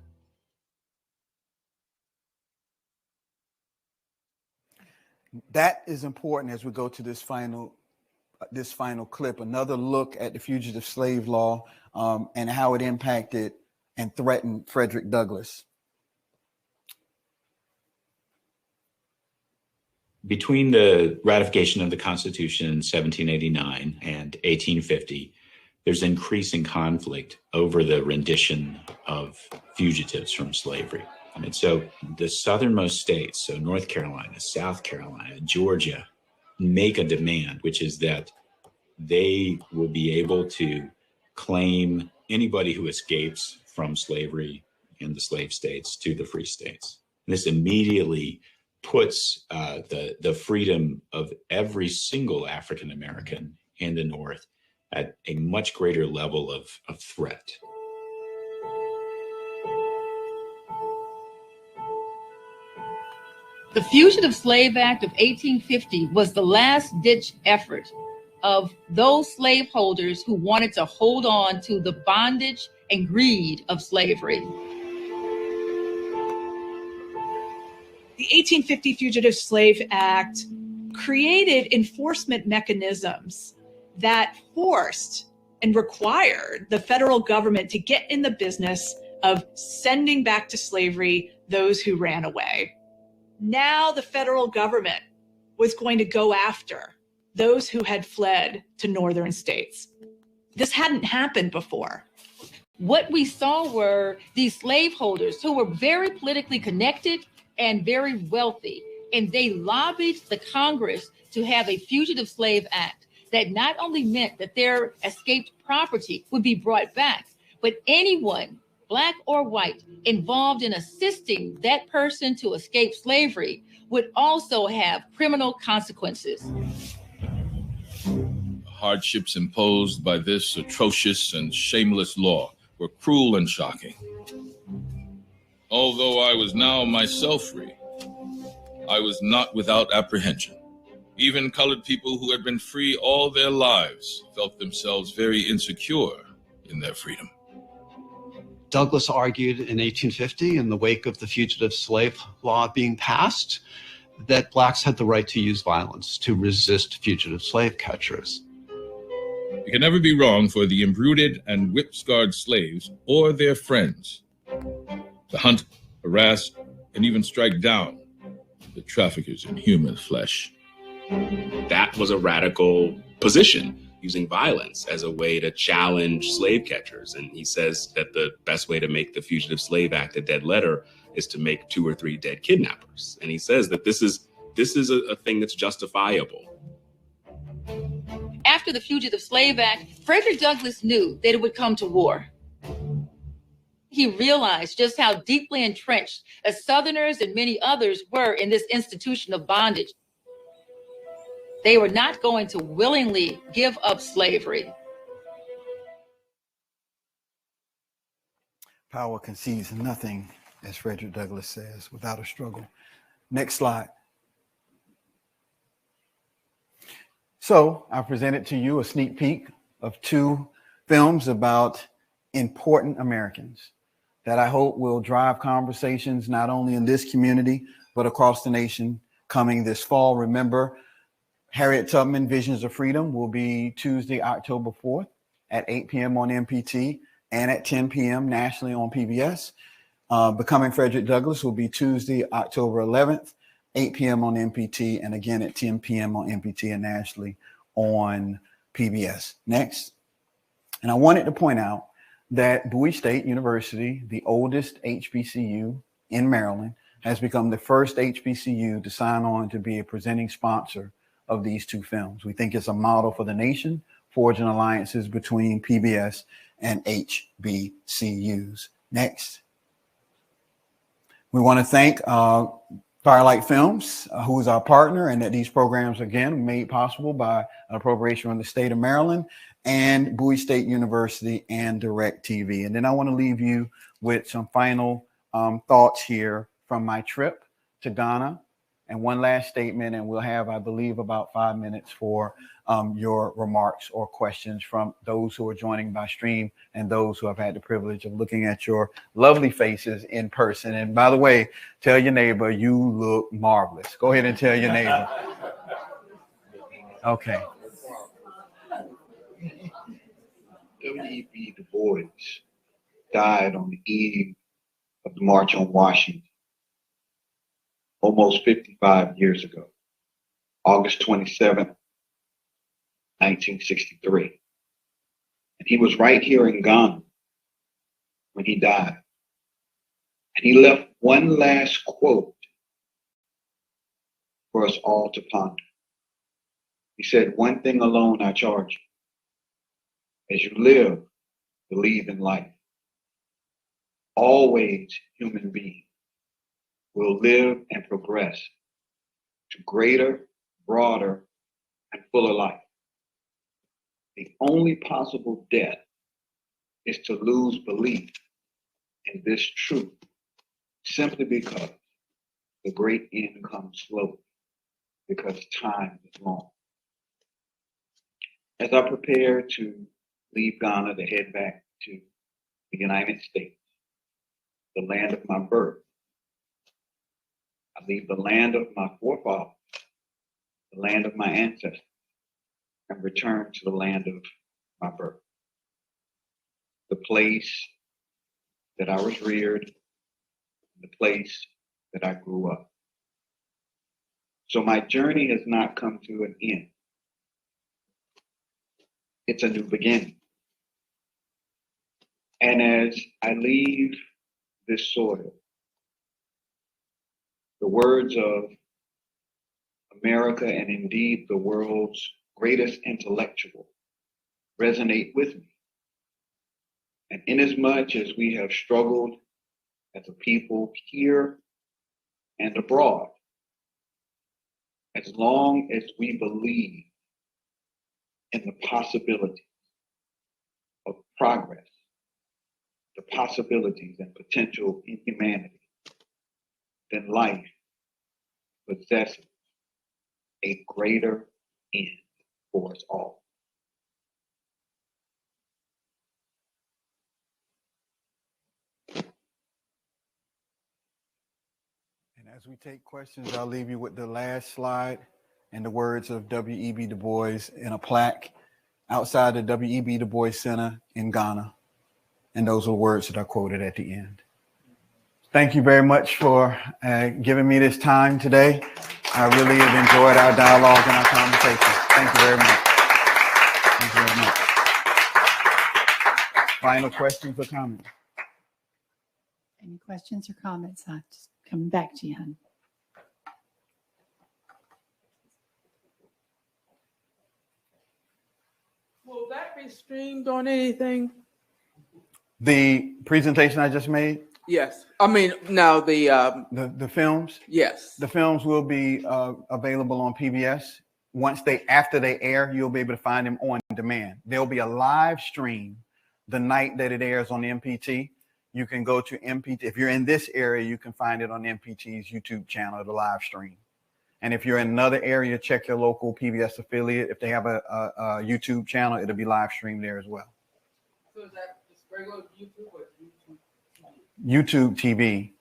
That is important as we go to this final clip, another look at the fugitive slave law and how it impacted and threatened Fredrick Douglass. Between the ratification of the Constitution in 1789 and 1850, there's increasing conflict over the rendition of fugitives from slavery. And so the southernmost states, so North Carolina, South Carolina, Georgia, make a demand, which is that they will be able to claim anybody who escapes from slavery in the slave states to the free states. And this immediately puts the freedom of every single African American in the North at a much greater level of threat. The Fugitive Slave Act of 1850 was the last-ditch effort of those slaveholders who wanted to hold on to the bondage and greed of slavery. The 1850 Fugitive Slave Act created enforcement mechanisms that forced and required the federal government to get in the business of sending back to slavery those who ran away. Now the federal government was going to go after those who had fled to northern states. This hadn't happened before. What we saw were these slaveholders who were very politically connected and very wealthy, and they lobbied the Congress to have a Fugitive Slave Act that not only meant that their escaped property would be brought back, but anyone, Black or white, involved in assisting that person to escape slavery would also have criminal consequences. Hardships imposed by this atrocious and shameless law were cruel and shocking. Although I was now myself free, I was not without apprehension. Even colored people who had been free all their lives felt themselves very insecure in their freedom. Douglas argued in 1850, in the wake of the fugitive slave law being passed, that blacks had the right to use violence to resist fugitive slave catchers. It can never be wrong for the imbruted and whip-scarred slaves or their friends to hunt, harass, and even strike down the traffickers in human flesh. That was a radical position, using violence as a way to challenge slave catchers. And he says that the best way to make the Fugitive Slave Act a dead letter is to make 2 or 3 dead kidnappers. And he says that this is a thing that's justifiable. After the Fugitive Slave Act, Fredrick Douglass knew that it would come to war. He realized just how deeply entrenched as Southerners and many others were in this institution of bondage. They were not going to willingly give up slavery. Power concedes nothing, as Fredrick Douglass says, without a struggle. Next slide. So I presented to you a sneak peek of 2 films about important Americans that I hope will drive conversations not only in this community, but across the nation coming this fall. Remember, Harriet Tubman, Visions of Freedom, will be Tuesday, October 4th at 8 p.m. on MPT and at 10 p.m. nationally on PBS. Becoming Fredrick Douglass will be Tuesday, October 11th, 8 p.m. on MPT, and again at 10 p.m. on MPT and nationally on PBS. Next. And I wanted to point out that Bowie State University, the oldest HBCU in Maryland, has become the first HBCU to sign on to be a presenting sponsor of these 2 films. We think it's a model for the nation, forging alliances between PBS and HBCUs. Next. We want to thank Firelight Films, who is our partner, and that these programs, again, made possible by an appropriation from the state of Maryland, and Bowie State University and DirecTV. And then I want to leave you with some final thoughts here from my trip to Ghana, and one last statement, and we'll have, I believe, about 5 minutes for your remarks or questions from those who are joining by stream and those who have had the privilege of looking at your lovely faces in person. And by the way, tell your neighbor you look marvelous. Go ahead and tell your neighbor. Okay. W.E.B. Du Bois died on the eve of the March on Washington almost 55 years ago, August 27th, 1963. And he was right here in Ghana when he died. And he left one last quote for us all to ponder. He said, "One thing alone I charge you. As you live, believe in life. Always human beings will live and progress to greater, broader, and fuller life. The only possible death is to lose belief in this truth, simply because the great end comes slowly, because time is long." As I prepare to leave Ghana to head back to the United States, the land of my birth, I leave the land of my forefathers, the land of my ancestors, and return to the land of my birth, the place that I was reared, the place that I grew up. So my journey has not come to an end. It's a new beginning. And as I leave this soil, the words of America and indeed the world's greatest intellectual resonate with me. And inasmuch as we have struggled as a people here and abroad as long as we believe in the possibility of progress, the possibilities and potential in humanity, then life possesses a greater end for us all. And as we take questions, I'll leave you with the last slide and the words of W.E.B. Du Bois in a plaque outside the W.E.B. Du Bois Center in Ghana. And those are words that I quoted at the end. Thank you very much for giving me this time today. I really have enjoyed our dialogue and our conversation. Thank you very much. Thank you very much. Final questions or comments? Any questions or comments? I'm just coming back to you, hon. Will that be streamed on anything? The presentation I just made? Yes. I mean, now the films? Yes. The films will be available on PBS. After they air, you'll be able to find them on demand. There'll be a live stream the night that it airs on MPT. You can go to MPT. If you're in this area, you can find it on MPT's YouTube channel, the live stream. And if you're in another area, check your local PBS affiliate. If they have a YouTube channel, it'll be live streamed there as well. So is that just regular YouTube or YouTube? YouTube TV,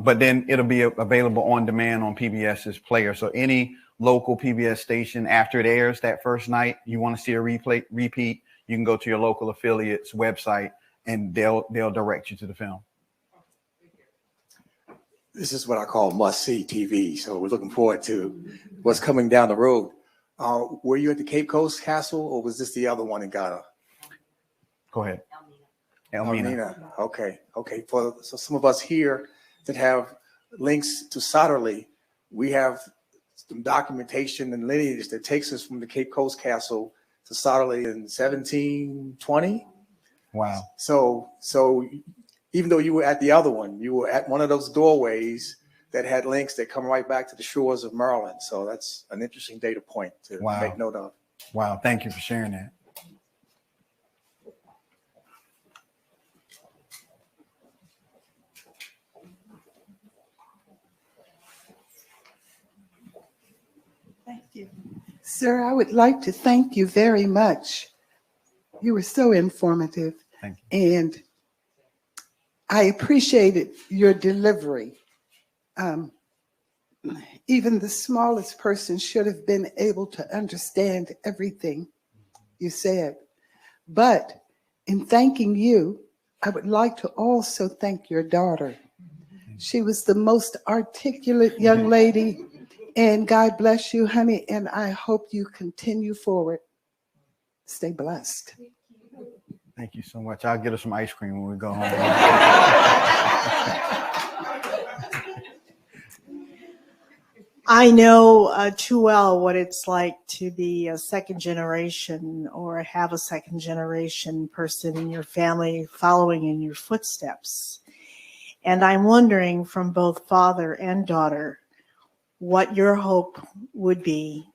but then it'll be available on demand on PBS's player. So any local PBS station, after it airs that first night, you want to see a repeat, you can go to your local affiliate's website and they'll direct you to the film. This is what I call must-see TV. So we're looking forward to what's coming down the road. Were you at the Cape Coast Castle, or was this the other one in Ghana? Go ahead. Elmina. Okay. So some of us here that have links to Sotterley, we have some documentation and lineage that takes us from the Cape Coast Castle to Sotterley in 1720. Wow. So even though you were at the other one, you were at one of those doorways that had links that come right back to the shores of Maryland. So that's an interesting data point to make note of. Wow. Thank you for sharing that. Thank you. Sir, I would like to thank you very much. You were so informative. Thank you. And I appreciated your delivery. Even the smallest person should have been able to understand everything you said. But in thanking you, I would like to also thank your daughter. She was the most articulate young lady. And God bless you, honey, and I hope you continue forward. Stay blessed. Thank you so much. I'll get us some ice cream when we go home. I know too well what it's like to be a second generation or have a second generation person in your family following in your footsteps. And I'm wondering from both father and daughter, what your hope would be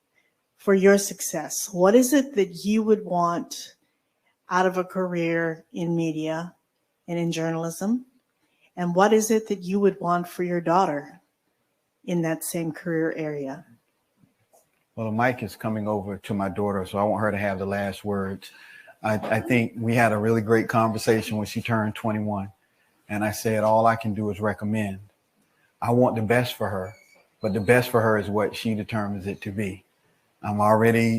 for your success. What is it that you would want out of a career in media and in journalism? And what is it that you would want for your daughter in that same career area? Well, the mic is coming over to my daughter, so I want her to have the last words. I think we had a really great conversation when she turned 21. And I said, all I can do is recommend. I want the best for her. But the best for her is what she determines it to be.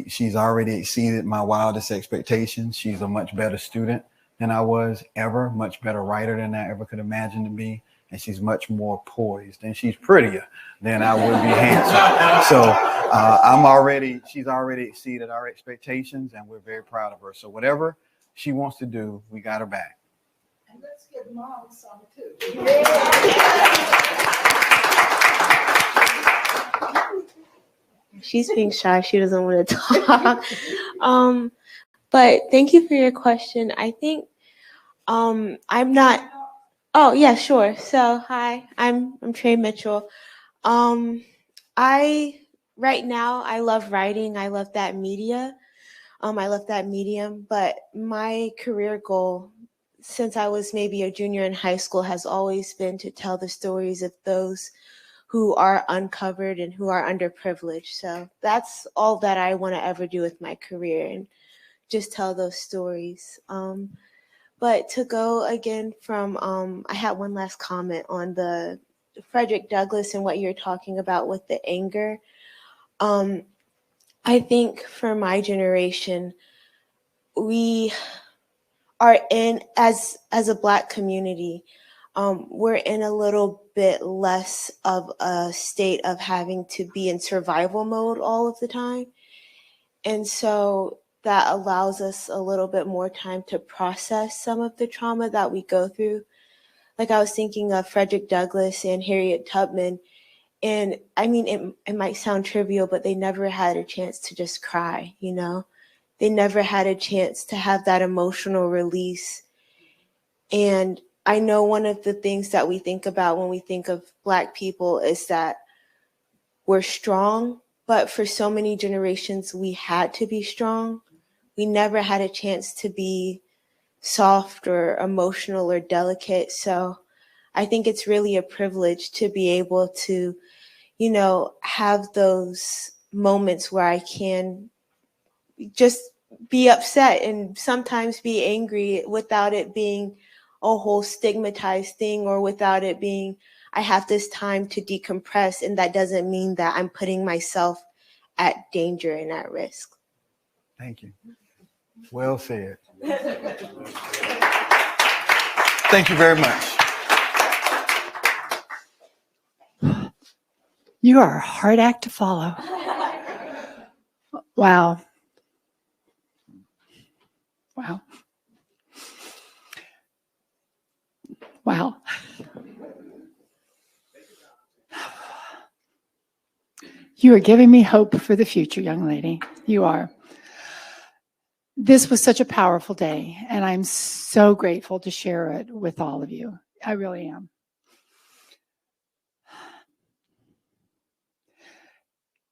She's already exceeded my wildest expectations. She's a much better student than I was ever, much better writer than I ever could imagine to be. And she's much more poised, and she's prettier than I would be handsome. So she's already exceeded our expectations, and we're very proud of her. So whatever she wants to do, we got her back. And let's give Mom some too. She's being shy. She doesn't want to talk. But thank you for your question. I think I'm not. Oh yeah, sure. So hi, I'm Trey Mitchell. I right now, I love writing. I love that media. I love that medium. But my career goal, since I was maybe a junior in high school, has always been to tell the stories of those who are uncovered and who are underprivileged. So that's all that I want to ever do with my career, and just tell those stories. But to go again from, I had one last comment on the Fredrick Douglass and what you're talking about with the anger. I think for my generation, we are in, as a Black community, we're in a little bit less of a state of having to be in survival mode all of the time. And so that allows us a little bit more time to process some of the trauma that we go through. Like, I was thinking of Fredrick Douglass and Harriet Tubman. And I mean, it might sound trivial, but they never had a chance to just cry, you know? They never had a chance to have that emotional release. And I know one of the things that we think about when we think of Black people is that we're strong, but for so many generations, we had to be strong. We never had a chance to be soft or emotional or delicate. So I think it's really a privilege to be able to, you know, have those moments where I can just be upset and sometimes be angry without it being a whole stigmatized thing, or without it being, I have this time to decompress, and that doesn't mean that I'm putting myself at danger and at risk. Thank you. Well said. Thank you very much. You are a hard act to follow. Wow. Wow. Wow. You are giving me hope for the future, young lady. You are. This was such a powerful day, and I'm so grateful to share it with all of you. I really am.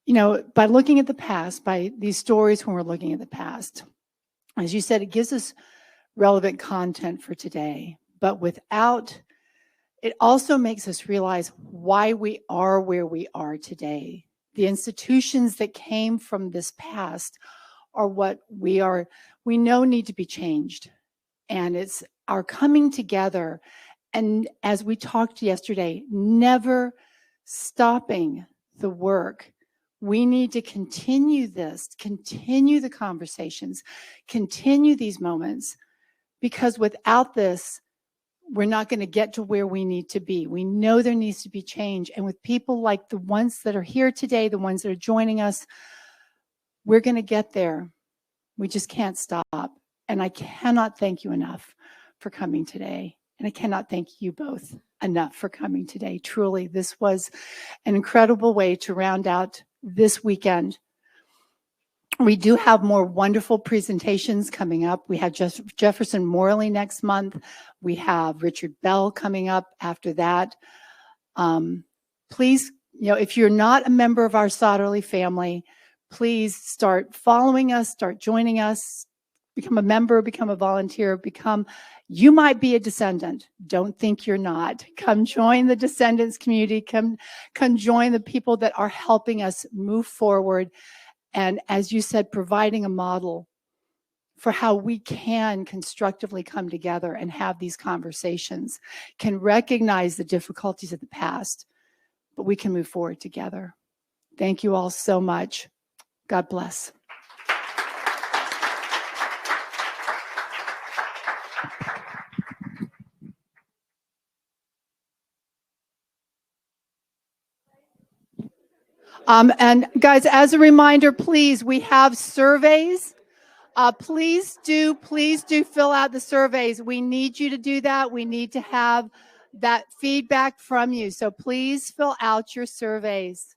You know, by looking at the past, by these stories when we're looking at the past, as you said, it gives us relevant content for today, but without, it also makes us realize why we are where we are today. The institutions that came from this past are what we know need to be changed. And it's our coming together. And as we talked yesterday, never stopping the work. We need to continue this, continue the conversations, continue these moments, because without this, we're not going to get to where we need to be. We know there needs to be change. And with people like the ones that are here today, the ones that are joining us, we're going to get there. We just can't stop. And I cannot thank you enough for coming today. And I cannot thank you both enough for coming today. Truly, this was an incredible way to round out this weekend. We do have more wonderful presentations coming up. We have Jefferson Morley next month. We have Richard Bell coming up after that. Please, you know, if you're not a member of our Southerly family, please start following us, start joining us, become a member, become a volunteer, you might be a descendant. Don't think you're not. Come join the descendants community. Come join the people that are helping us move forward. And as you said, providing a model for how we can constructively come together and have these conversations, can recognize the difficulties of the past, but we can move forward together. Thank you all so much. God bless. And guys, as a reminder, please, we have surveys. Please do fill out the surveys. We need you to do that. We need to have that feedback from you. So please fill out your surveys.